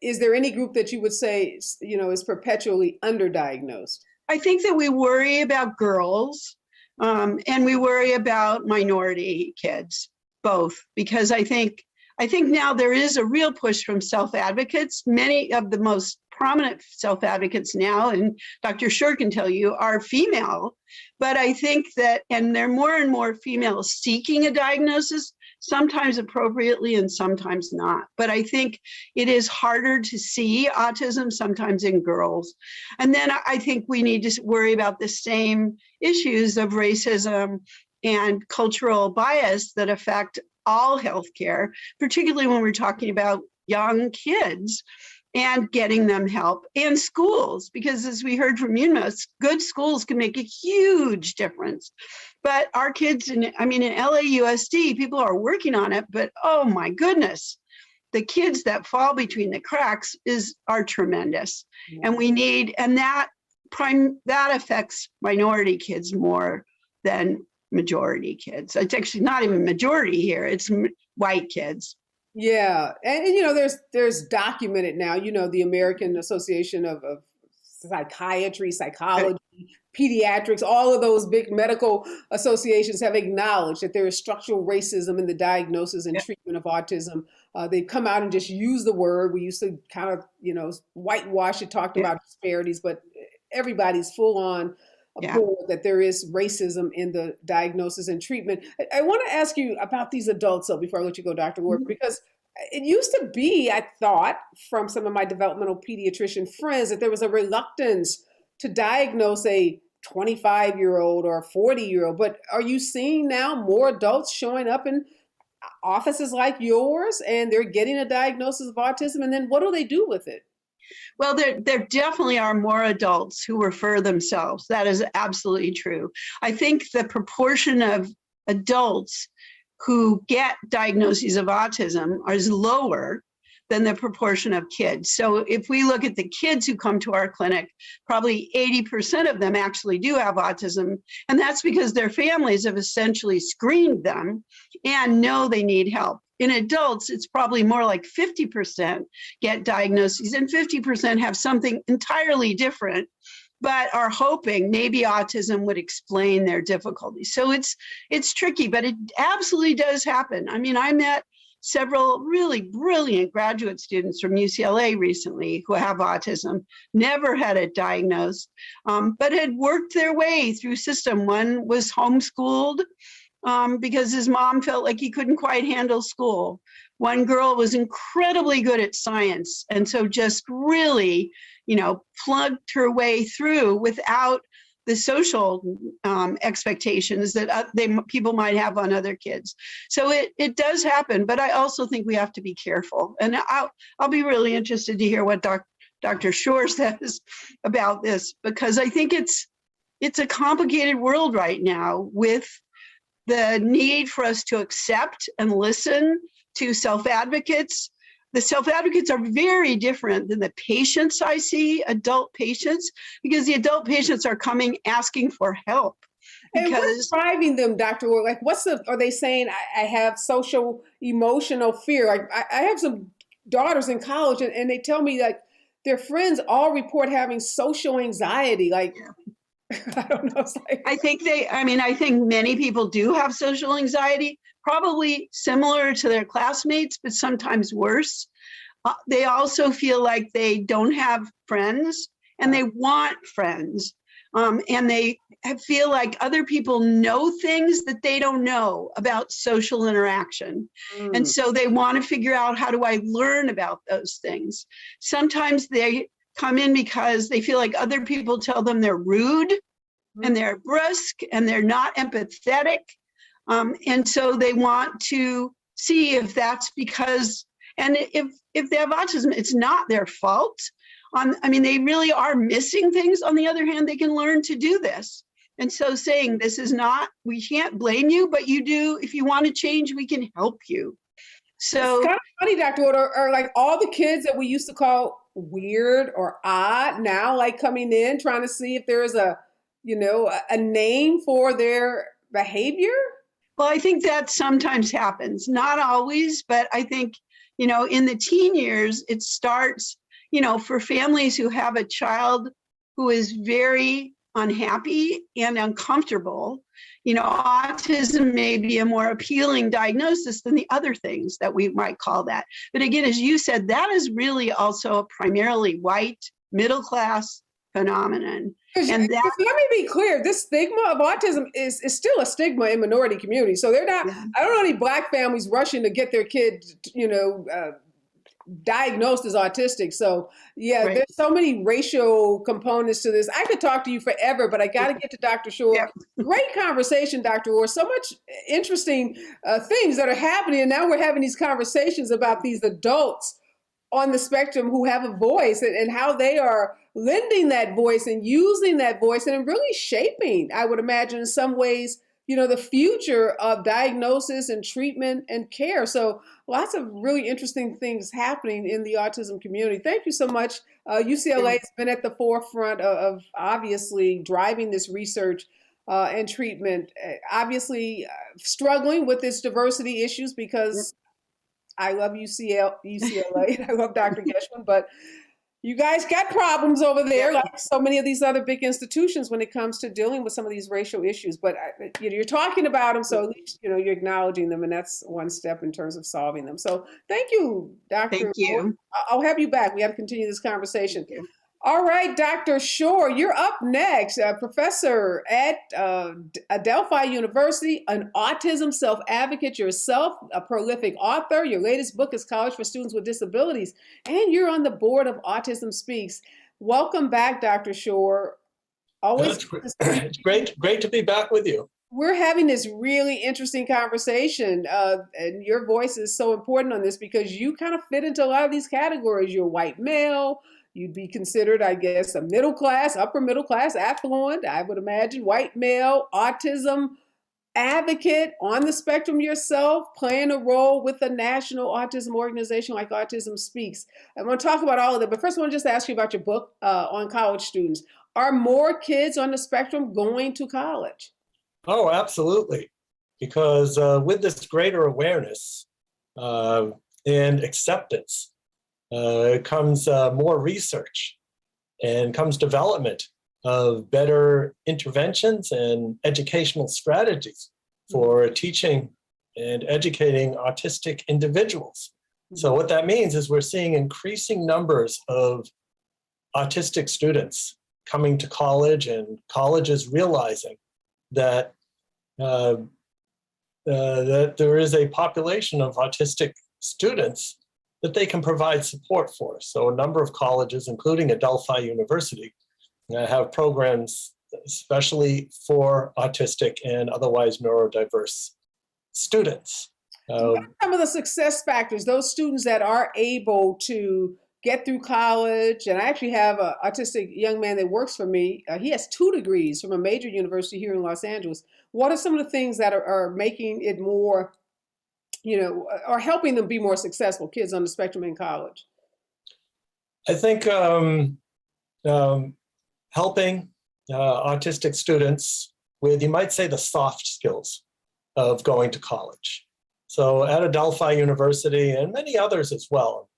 S1: Is there any group that you would say, is perpetually underdiagnosed?
S4: I think that we worry about girls, and we worry about minority kids, both, because I think now there is a real push from self-advocates. Many of the most prominent self-advocates now, and Dr. Schur can tell you, are female. But I think that, and there are more and more females seeking a diagnosis, sometimes appropriately and sometimes not. But I think it is harder to see autism sometimes in girls. And then I think we need to worry about the same issues of racism and cultural bias that affect all healthcare, particularly when we're talking about young kids and getting them help, and schools, because as we heard from Yunus, good schools can make a huge difference. But our kids, in LAUSD, people are working on it, but oh my goodness, the kids that fall between the cracks are tremendous. Yeah. And we need, and that affects minority kids more than majority kids. It's actually not even majority here, it's white kids.
S1: Yeah, and there's documented now, the American Association of Psychiatry, Psychology, Pediatrics, all of those big medical associations have acknowledged that there is structural racism in the diagnosis and treatment of autism. They've come out and just used the word. We used to kind of, whitewash it, talked about disparities, but everybody's full on aboard that there is racism in the diagnosis and treatment. I want to ask you about these adults, though, before I let you go, Dr. Ward, because it used to be, I thought, from some of my developmental pediatrician friends, that there was a reluctance to diagnose a 25-year-old or a 40-year-old. But are you seeing now more adults showing up in offices like yours and they're getting a diagnosis of autism? And then what do they do with it?
S4: Well, there definitely are more adults who refer themselves. That is absolutely true. I think the proportion of adults who get diagnoses of autism is lower than the proportion of kids. So if we look at the kids who come to our clinic, probably 80% of them actually do have autism. And that's because their families have essentially screened them and know they need help. In adults, it's probably more like 50% get diagnoses and 50% have something entirely different but are hoping maybe autism would explain their difficulties. So it's tricky, but it absolutely does happen. I mean, I met several really brilliant graduate students from UCLA recently who have autism, never had it diagnosed, but had worked their way through system. One was homeschooled because his mom felt like he couldn't quite handle school. One girl was incredibly good at science, and so just really, plugged her way through without the social expectations that people might have on other kids. So it does happen, but I also think we have to be careful. And I'll be really interested to hear what Dr. Shore says about this, because I think it's a complicated world right now with the need for us to accept and listen to self-advocates. The self-advocates are very different than the patients I see, adult patients, because the adult patients are coming asking for help.
S1: And what's driving them, Dr. Orr? Like, are they saying, I have social emotional fear? Like, I have some daughters in college, and they tell me like their friends all report having social anxiety. Like, yeah. I don't know.
S4: I think many people do have social anxiety, probably similar to their classmates, but sometimes worse. They also feel like they don't have friends and they want friends. And they feel like other people know things that they don't know about social interaction. And so they want to figure out, how do I learn about those things? Sometimes they come in because they feel like other people tell them they're rude and they're brusque and they're not empathetic. And so they want to see if that's because, and if they have autism, it's not their fault. They really are missing things. On the other hand, they can learn to do this. And so saying this is not, we can't blame you, but you do, if you want to change, we can help you. So
S1: it's kind of funny, Dr. Wood, are like all the kids that we used to call weird or odd now, like coming in, trying to see if there is a name for their behavior?
S4: Well, I think that sometimes happens, not always, but I think, in the teen years, it starts, for families who have a child who is very unhappy and uncomfortable, autism may be a more appealing diagnosis than the other things that we might call that. But again, as you said, that is really also a primarily white, middle class phenomenon.
S1: And let me be clear, this stigma of autism is still a stigma in minority communities. So they're not, I don't know any Black families rushing to get their kid, diagnosed as autistic. So right. There's so many racial components to this. I could talk to you forever, but I got to get to Dr. Shore. Yeah. Great conversation, Dr. Orr. So much interesting things that are happening. And now we're having these conversations about these adults on the spectrum who have a voice and how they are lending that voice and using that voice and really shaping, I would imagine in some ways, the future of diagnosis and treatment and care. So lots of really interesting things happening in the autism community. Thank you so much. UCLA has been at the forefront of obviously driving this research and treatment, obviously struggling with its diversity issues because I love UCLA and I love Dr. Geschwin, but you guys got problems over there, like so many of these other big institutions when it comes to dealing with some of these racial issues. But you're talking about them, so at least you're acknowledging them, and that's one step in terms of solving them. So thank you, Dr.
S4: Thank you.
S1: I'll have you back. We have to continue this conversation. All right, Dr. Shore, you're up next. Professor at Adelphi University, an autism self-advocate yourself, a prolific author. Your latest book is College for Students with Disabilities, and you're on the board of Autism Speaks. Welcome back, Dr. Shore.
S5: Always, it's great to be back with you.
S1: We're having this really interesting conversation, and your voice is so important on this because you kind of fit into a lot of these categories. You're white male. You'd be considered, I guess, a middle class, upper middle class, affluent, I would imagine, white male, autism advocate on the spectrum yourself, playing a role with a national autism organization like Autism Speaks. I want to talk about all of that, but first I want to just ask you about your book on college students. Are more kids on the spectrum going to college?
S5: Oh, absolutely. Because with this greater awareness and acceptance, comes more research and comes development of better interventions and educational strategies for teaching and educating autistic individuals. So what that means is we're seeing increasing numbers of autistic students coming to college, and colleges realizing that that there is a population of autistic students that they can provide support for. So a number of colleges, including Adelphi University, have programs especially for autistic and otherwise neurodiverse students.
S1: What are some of the success factors, those students that are able to get through college? And I actually have an autistic young man that works for me. He has 2 degrees from a major university here in Los Angeles. What are some of the things that are making it more, or helping them be more successful, kids on the spectrum in college?
S5: I think helping autistic students with, you might say, the soft skills of going to college. So at Adelphi University and many others as well,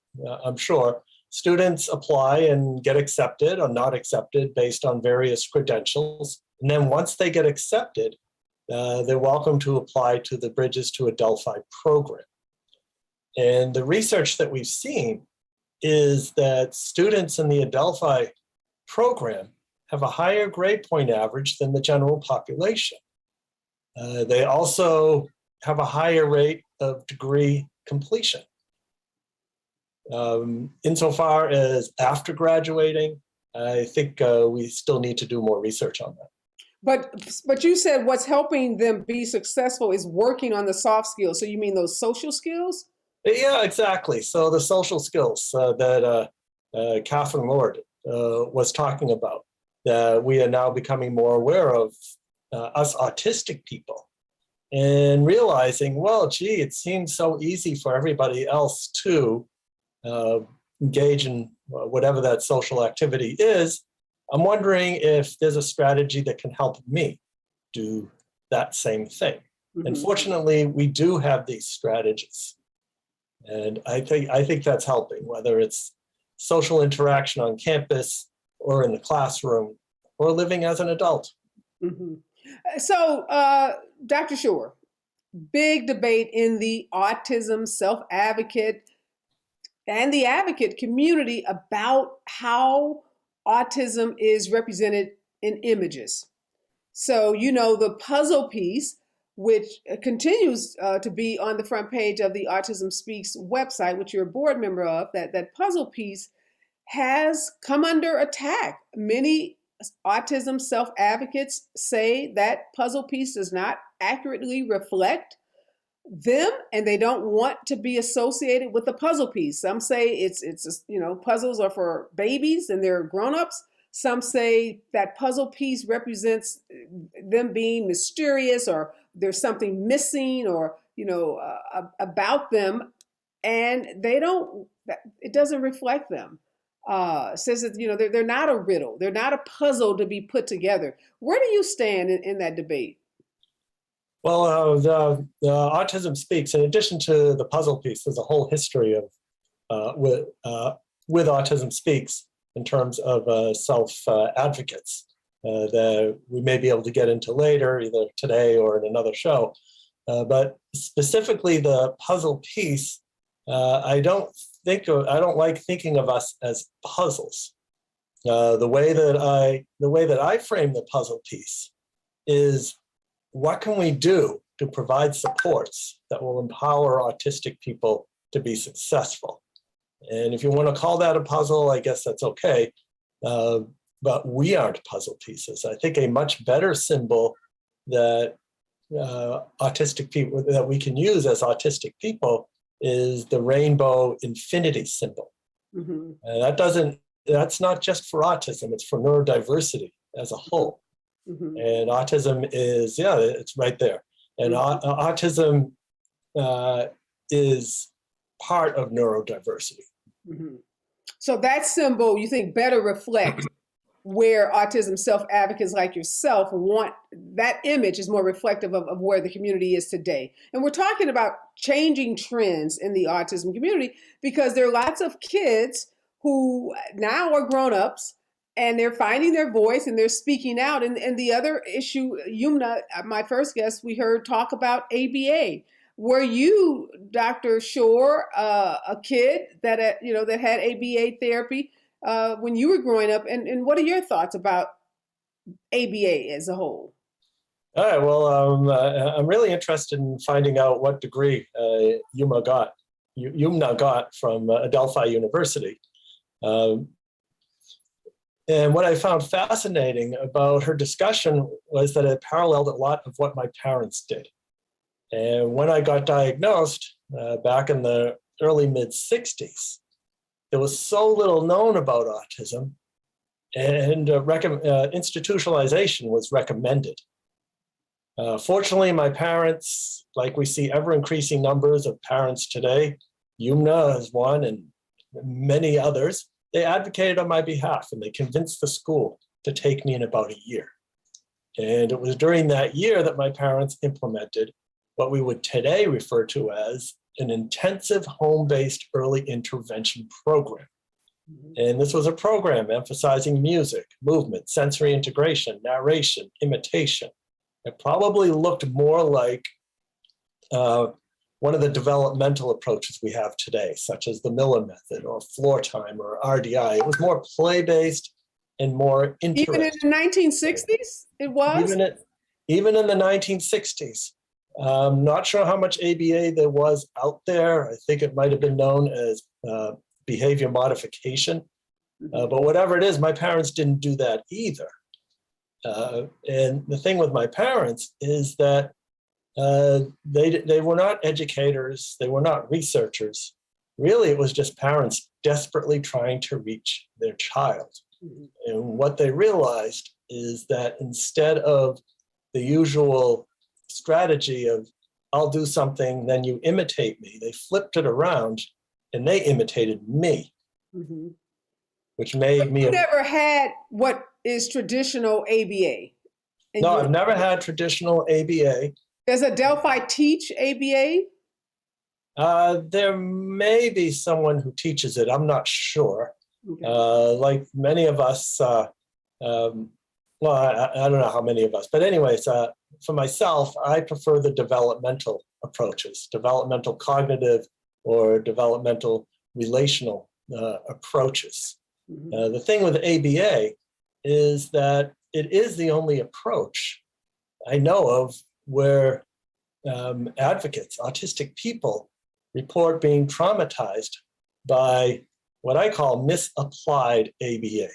S5: I'm sure, students apply and get accepted or not accepted based on various credentials. And then once they get accepted, they're welcome to apply to the Bridges to Adelphi program. And the research that we've seen is that students in the Adelphi program have a higher grade point average than the general population. They also have a higher rate of degree completion. Insofar as after graduating, I think we still need to do more research on that.
S1: But you said what's helping them be successful is working on the soft skills. So you mean those social skills?
S5: Yeah, exactly. So the social skills that Catherine Lord was talking about, that we are now becoming more aware of, us autistic people, and realizing, well, gee, it seems so easy for everybody else to engage in whatever that social activity is. I'm wondering if there's a strategy that can help me do that same thing. Mm-hmm. And fortunately, we do have these strategies. And I think that's helping, whether it's social interaction on campus or in the classroom or living as an adult.
S1: Mm-hmm. So, Dr. Shore, big debate in the autism self-advocate and the advocate community about how autism is represented in images. So, the puzzle piece, which continues to be on the front page of the Autism Speaks website, which you're a board member of, that puzzle piece has come under attack. Many autism self-advocates say that puzzle piece does not accurately reflect them, and they don't want to be associated with the puzzle piece. Some say it's puzzles are for babies and they're grown-ups. Some say that puzzle piece represents them being mysterious, or there's something missing, or about them, and it doesn't reflect them. Says that they're not a riddle, they're not a puzzle to be put together. Where do you stand in that debate?
S5: Well, the Autism Speaks, in addition to the puzzle piece, there's a whole history of with Autism Speaks in terms of self-advocates that we may be able to get into later, either today or in another show. But specifically the puzzle piece, I don't like thinking of us as puzzles. The way that I frame the puzzle piece is, what can we do to provide supports that will empower autistic people to be successful? And if you want to call that a puzzle, I guess that's okay. But we aren't puzzle pieces. I think a much better symbol that autistic people, that we can use as autistic people, is the rainbow infinity symbol. Mm-hmm. And that's not just for autism, it's for neurodiversity as a whole. Mm-hmm. And autism is, it's right there. And autism is part of neurodiversity.
S1: Mm-hmm. So that symbol, you think, better reflects where autism self-advocates like yourself want. That image is more reflective of where the community is today. And we're talking about changing trends in the autism community, because there are lots of kids who now are grown-ups and they're finding their voice and they're speaking out. And the other issue, Yumna, my first guest, we heard talk about ABA. Were you, Dr. Shore, a kid that that had ABA therapy when you were growing up? And what are your thoughts about ABA as a whole?
S5: All right. Well, I'm really interested in finding out what degree Yumna got from Adelphi University. And what I found fascinating about her discussion was that it paralleled a lot of what my parents did. And when I got diagnosed back in the early mid-60s, there was so little known about autism, and institutionalization was recommended. Fortunately, my parents, like we see ever increasing numbers of parents today, Yumna is one and many others, they advocated on my behalf and they convinced the school to take me in about a year. And it was during that year that my parents implemented what we would today refer to as an intensive home-based early intervention program. And this was a program emphasizing music, movement, sensory integration, narration, imitation. It probably looked more like one of the developmental approaches we have today, such as the Miller method or floor time or RDI. It was more play-based and more interactive.
S1: Even in the 1960s, it was?
S5: Even in the 1960s. Not sure how much ABA there was out there. I think it might have been known as behavior modification. But whatever it is, my parents didn't do that either. And the thing with my parents is that they were not educators, they were not researchers. Really, it was just parents desperately trying to reach their child. And what they realized is that instead of the usual strategy of, I'll do something, then you imitate me, they flipped it around and they imitated me, which made me—
S1: You never had what is traditional ABA?
S5: No, I've never had traditional ABA.
S1: Does Adelphi teach ABA?
S5: There may be someone who teaches it. I'm not sure.
S1: Okay.
S5: Like many of us, well, I don't know how many of us, but anyways, for myself, I prefer the developmental approaches, developmental cognitive or developmental relational approaches. The thing with ABA is that it is the only approach I know of where advocates, autistic people, report being traumatized by what I call misapplied ABA.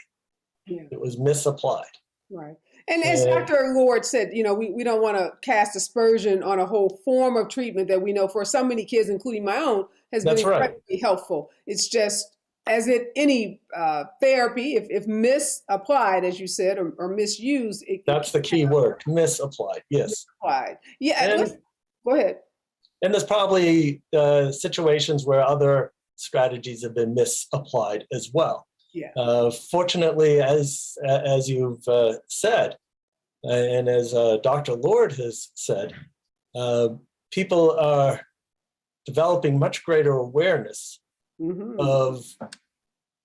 S1: Yeah.
S5: It was misapplied.
S1: Right. And as Dr. Lord said, we don't want to cast aspersion on a whole form of treatment that we know for so many kids, including my own, has been incredibly helpful. It's just, as in any therapy, if misapplied, as you said, or misused.
S5: That's the key word, misapplied, yes.
S1: Misapplied. Yeah, go ahead.
S5: And there's probably situations where other strategies have been misapplied as well.
S1: Yeah.
S5: Fortunately, as you've said, and as Dr. Lord has said, people are developing much greater awareness of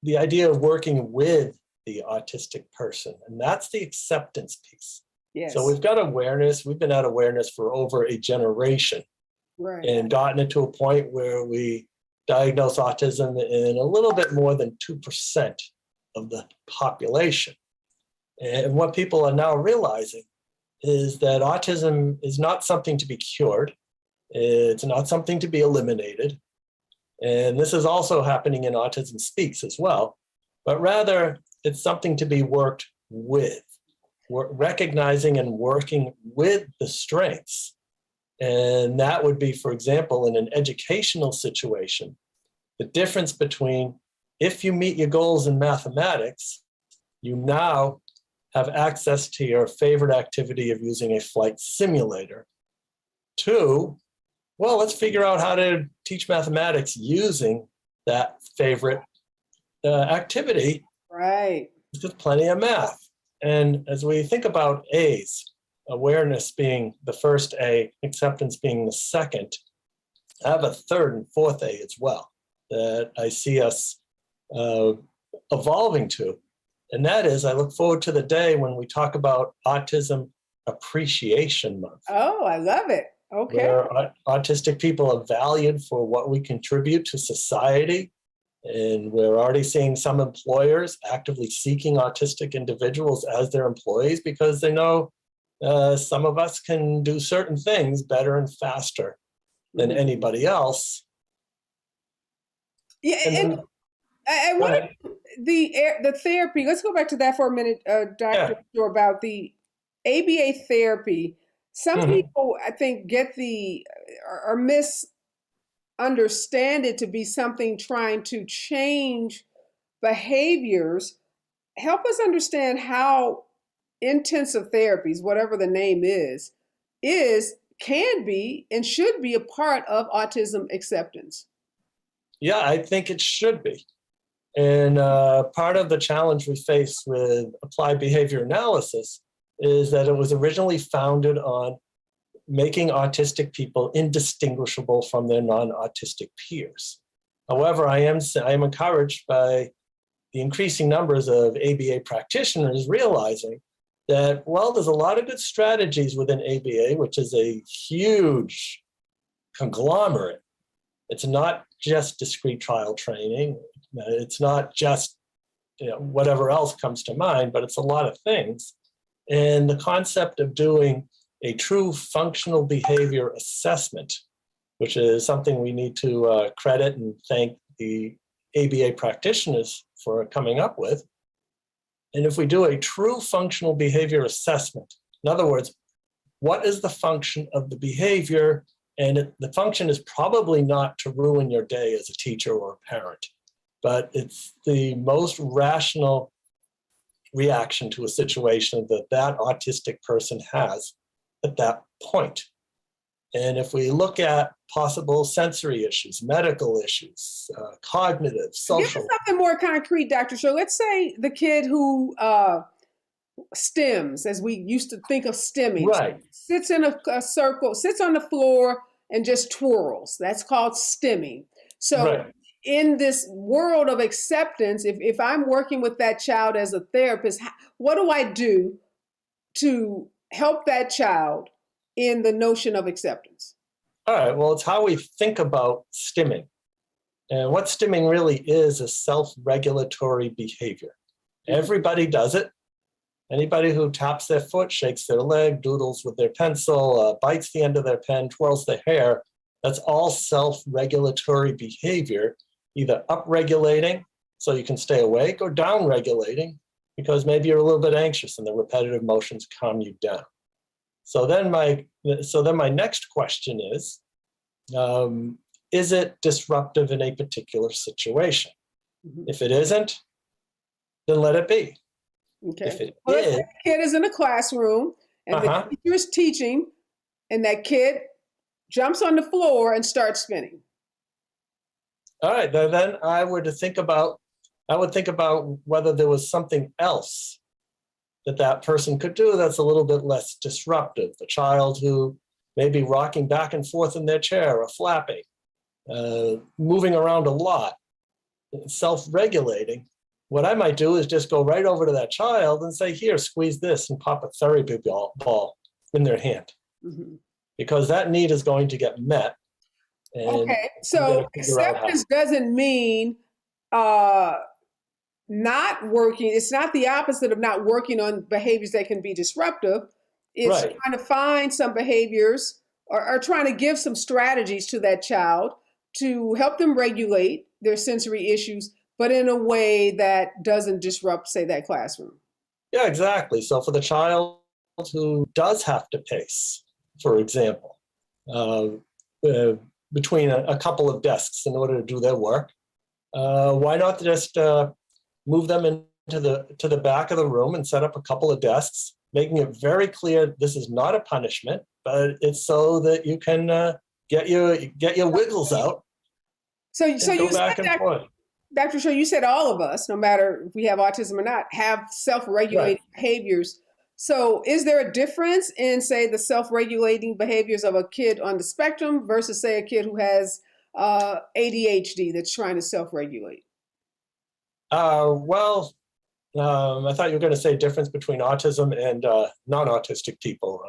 S5: the idea of working with the autistic person. And that's the acceptance piece.
S1: Yes.
S5: So we've got awareness. We've been at awareness for over a generation.
S1: Right.
S5: And gotten it to a point where we diagnose autism in a little bit more than 2% of the population. And what people are now realizing is that autism is not something to be cured. It's not something to be eliminated. And this is also happening in Autism Speaks as well, but rather it's something to be worked with. We're recognizing and working with the strengths. And that would be, for example, in an educational situation, the difference between if you meet your goals in mathematics, you now have access to your favorite activity of using a flight simulator, to, well, let's figure out how to teach mathematics using that favorite activity.
S1: Right.
S5: There's plenty of math. And as we think about A's, awareness being the first A, acceptance being the second, I have a third and fourth A as well that I see us evolving to. And that is, I look forward to the day when we talk about Autism Appreciation Month.
S1: Oh, I love it. Okay.
S5: Where autistic people are valued for what we contribute to society. And we're already seeing some employers actively seeking autistic individuals as their employees because they know some of us can do certain things better and faster than anybody else.
S1: Yeah, and I wonder the therapy. Let's go back to that for a minute, Dr. Shore, about the ABA therapy. Some people, I think, get or misunderstand it to be something trying to change behaviors. Help us understand how intensive therapies, whatever the name is, can be and should be a part of autism acceptance.
S5: Yeah, I think it should be. And part of the challenge we face with applied behavior analysis is that it was originally founded on making autistic people indistinguishable from their non-autistic peers. However, I am encouraged by the increasing numbers of ABA practitioners realizing that, well, there's a lot of good strategies within ABA, which is a huge conglomerate. It's not just discrete trial training. It's not just whatever else comes to mind, but it's a lot of things. And the concept of doing a true functional behavior assessment, which is something we need to credit and thank the ABA practitioners for coming up with. And if we do a true functional behavior assessment, in other words, what is the function of the behavior? And the function is probably not to ruin your day as a teacher or a parent, but it's the most rational reaction to a situation that that autistic person has at that point. And if we look at possible sensory issues, medical issues, cognitive, social.
S1: Give us something more concrete, Dr. Shaw. Let's say the kid who stems, as we used to think of stemming,
S5: right,
S1: sits in a circle, sits on the floor and just twirls. That's called stemming. So
S5: right.
S1: In this world of acceptance, if I'm working with that child as a therapist, what do I do to help that child in the notion of acceptance?
S5: All right, well, it's how we think about stimming. And what stimming really is self-regulatory behavior. Everybody does it. Anybody who taps their foot, shakes their leg, doodles with their pencil, bites the end of their pen, twirls their hair, that's all self-regulatory behavior, either up-regulating so you can stay awake, or down-regulating because maybe you're a little bit anxious and the repetitive motions calm you down. So then my next question is it disruptive in a particular situation? If it isn't, then let it be.
S1: Okay.
S5: If it is,
S1: the kid is in a classroom and the teacher is teaching, and that kid jumps on the floor and starts spinning.
S5: All right, then I would think about whether there was something else that person could do that's a little bit less disruptive. The child who may be rocking back and forth in their chair or flapping, moving around a lot, self-regulating. What I might do is just go right over to that child and say, here, squeeze this, and pop a therapy ball in their hand. Because that need is going to get met.
S1: Okay, so acceptance doesn't mean not working. It's not the opposite of not working on behaviors that can be disruptive. It's trying to find some behaviors or trying to give some strategies to that child to help them regulate their sensory issues, but in a way that doesn't disrupt, say, that classroom.
S5: Yeah, exactly. So for the child who does have to pace, for example, between a couple of desks in order to do their work, why not just move them into the back of the room and set up a couple of desks, making it very clear this is not a punishment, but it's so that you can get your wiggles out.
S1: So you said, Dr. Shaw, you said all of us, no matter if we have autism or not, have self-regulating behaviors. So is there a difference in, say, the self-regulating behaviors of a kid on the spectrum versus, say, a kid who has ADHD that's trying to self-regulate?
S5: Well, I thought you were going to say difference between autism and non-autistic people,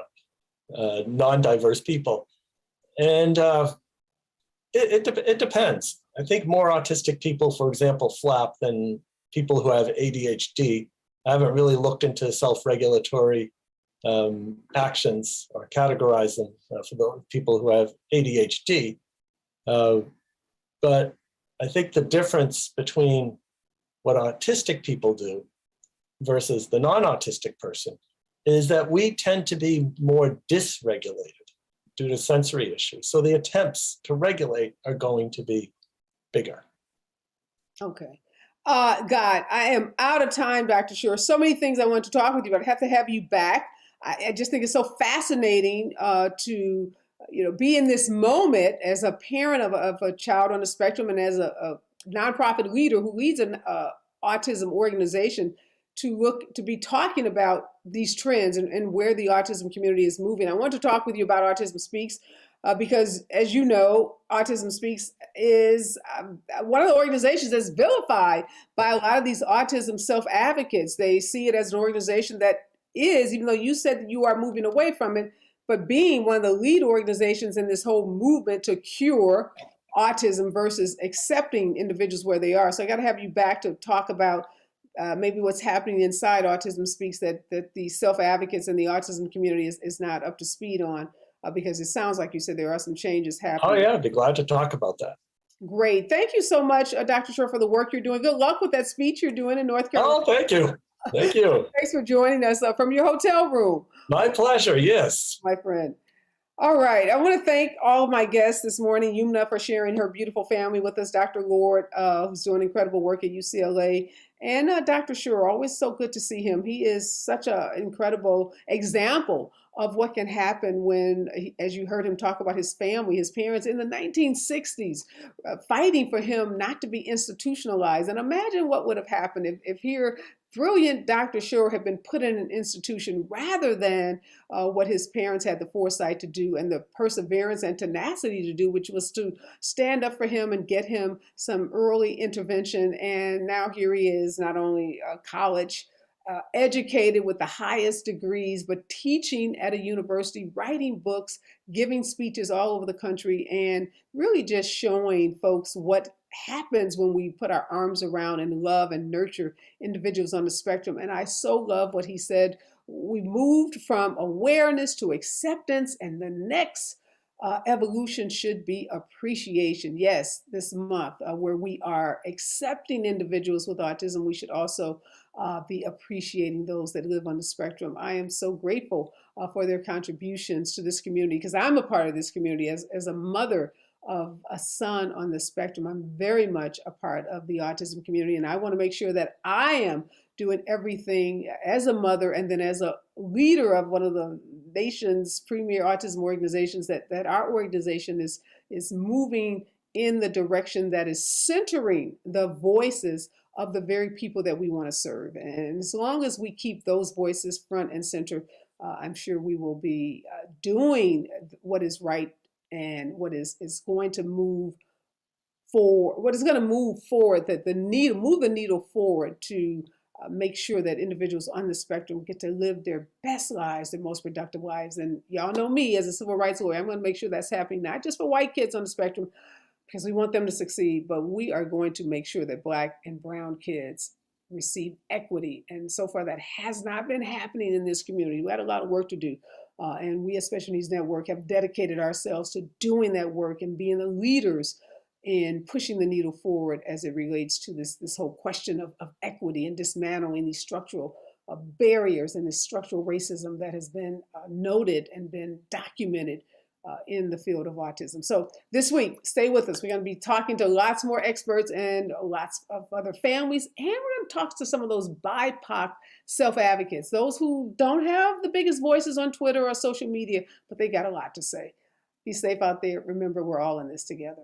S5: non-diverse people. And it depends. I think more autistic people, for example, flap than people who have ADHD. I haven't really looked into self-regulatory actions or categorize them for the people who have ADHD. But I think the difference between what autistic people do versus the non-autistic person is that we tend to be more dysregulated due to sensory issues. So the attempts to regulate are going to be bigger.
S1: Okay. God, I am out of time, Dr. Shore. So many things I want to talk with you, but I have to have you back. I just think it's so fascinating to be in this moment as a parent of a child on the spectrum and as a nonprofit leader who leads an autism organization to be talking about these trends and where the autism community is moving. I want to talk with you about Autism Speaks because, as you know, Autism Speaks is one of the organizations that's vilified by a lot of these autism self-advocates. They see it as an organization that is, even though you said that you are moving away from it, but being one of the lead organizations in this whole movement to cure autism versus accepting individuals where they are. So I got to have you back to talk about maybe what's happening inside Autism Speaks that the self-advocates and the autism community is not up to speed on, because it sounds like you said there are some changes happening.
S5: Oh yeah, I'd be glad to talk about that.
S1: Great. Thank you so much, Dr. Shore, for the work you're doing. Good luck with that speech you're doing in North Carolina.
S5: Oh, thank you. Thank you.
S1: Thanks for joining us from your hotel room.
S5: My pleasure, yes.
S1: My friend. All right. I want to thank all of my guests this morning. Yumnahr for sharing her beautiful family with us. Dr. Lord, who's doing incredible work at UCLA. And Dr. Shore, always so good to see him. He is such an incredible example of what can happen when, as you heard him talk about his family, his parents in the 1960s, fighting for him not to be institutionalized. And imagine what would have happened if here brilliant Dr. Shore had been put in an institution rather than what his parents had the foresight to do and the perseverance and tenacity to do, which was to stand up for him and get him some early intervention. And now here he is, not only college educated with the highest degrees, but teaching at a university, writing books, giving speeches all over the country, and really just showing folks what happens when we put our arms around and love and nurture individuals on the spectrum. And I so love what he said. We moved from awareness to acceptance, and the next evolution should be appreciation. Yes, this month where we are accepting individuals with autism, we should also be appreciating those that live on the spectrum. I am so grateful for their contributions to this community because I'm a part of this community as a mother of a son on the spectrum. I'm very much a part of the autism community, and I want to make sure that I am doing everything as a mother and then as a leader of one of the nation's premier autism organizations that our organization is moving in the direction that is centering the voices of the very people that we want to serve. And as long as we keep those voices front and center, I'm sure we will be doing what is right and what is going to move forward, what is going to move forward, move the needle forward to make sure that individuals on the spectrum get to live their best lives, their most productive lives. And y'all know me as a civil rights lawyer, I'm going to make sure that's happening, not just for white kids on the spectrum, because we want them to succeed, but we are going to make sure that Black and brown kids receive equity. And so far that has not been happening in this community. We had a lot of work to do. And we at Special Needs Network have dedicated ourselves to doing that work and being the leaders in pushing the needle forward as it relates to this whole question of equity and dismantling these structural barriers and this structural racism that has been noted and been documented in the field of autism. So this week, stay with us. We're going to be talking to lots more experts and lots of other families, and we're going to talk to some of those BIPOC self-advocates, those who don't have the biggest voices on Twitter or social media, but they got a lot to say. Be safe out there. Remember, we're all in this together.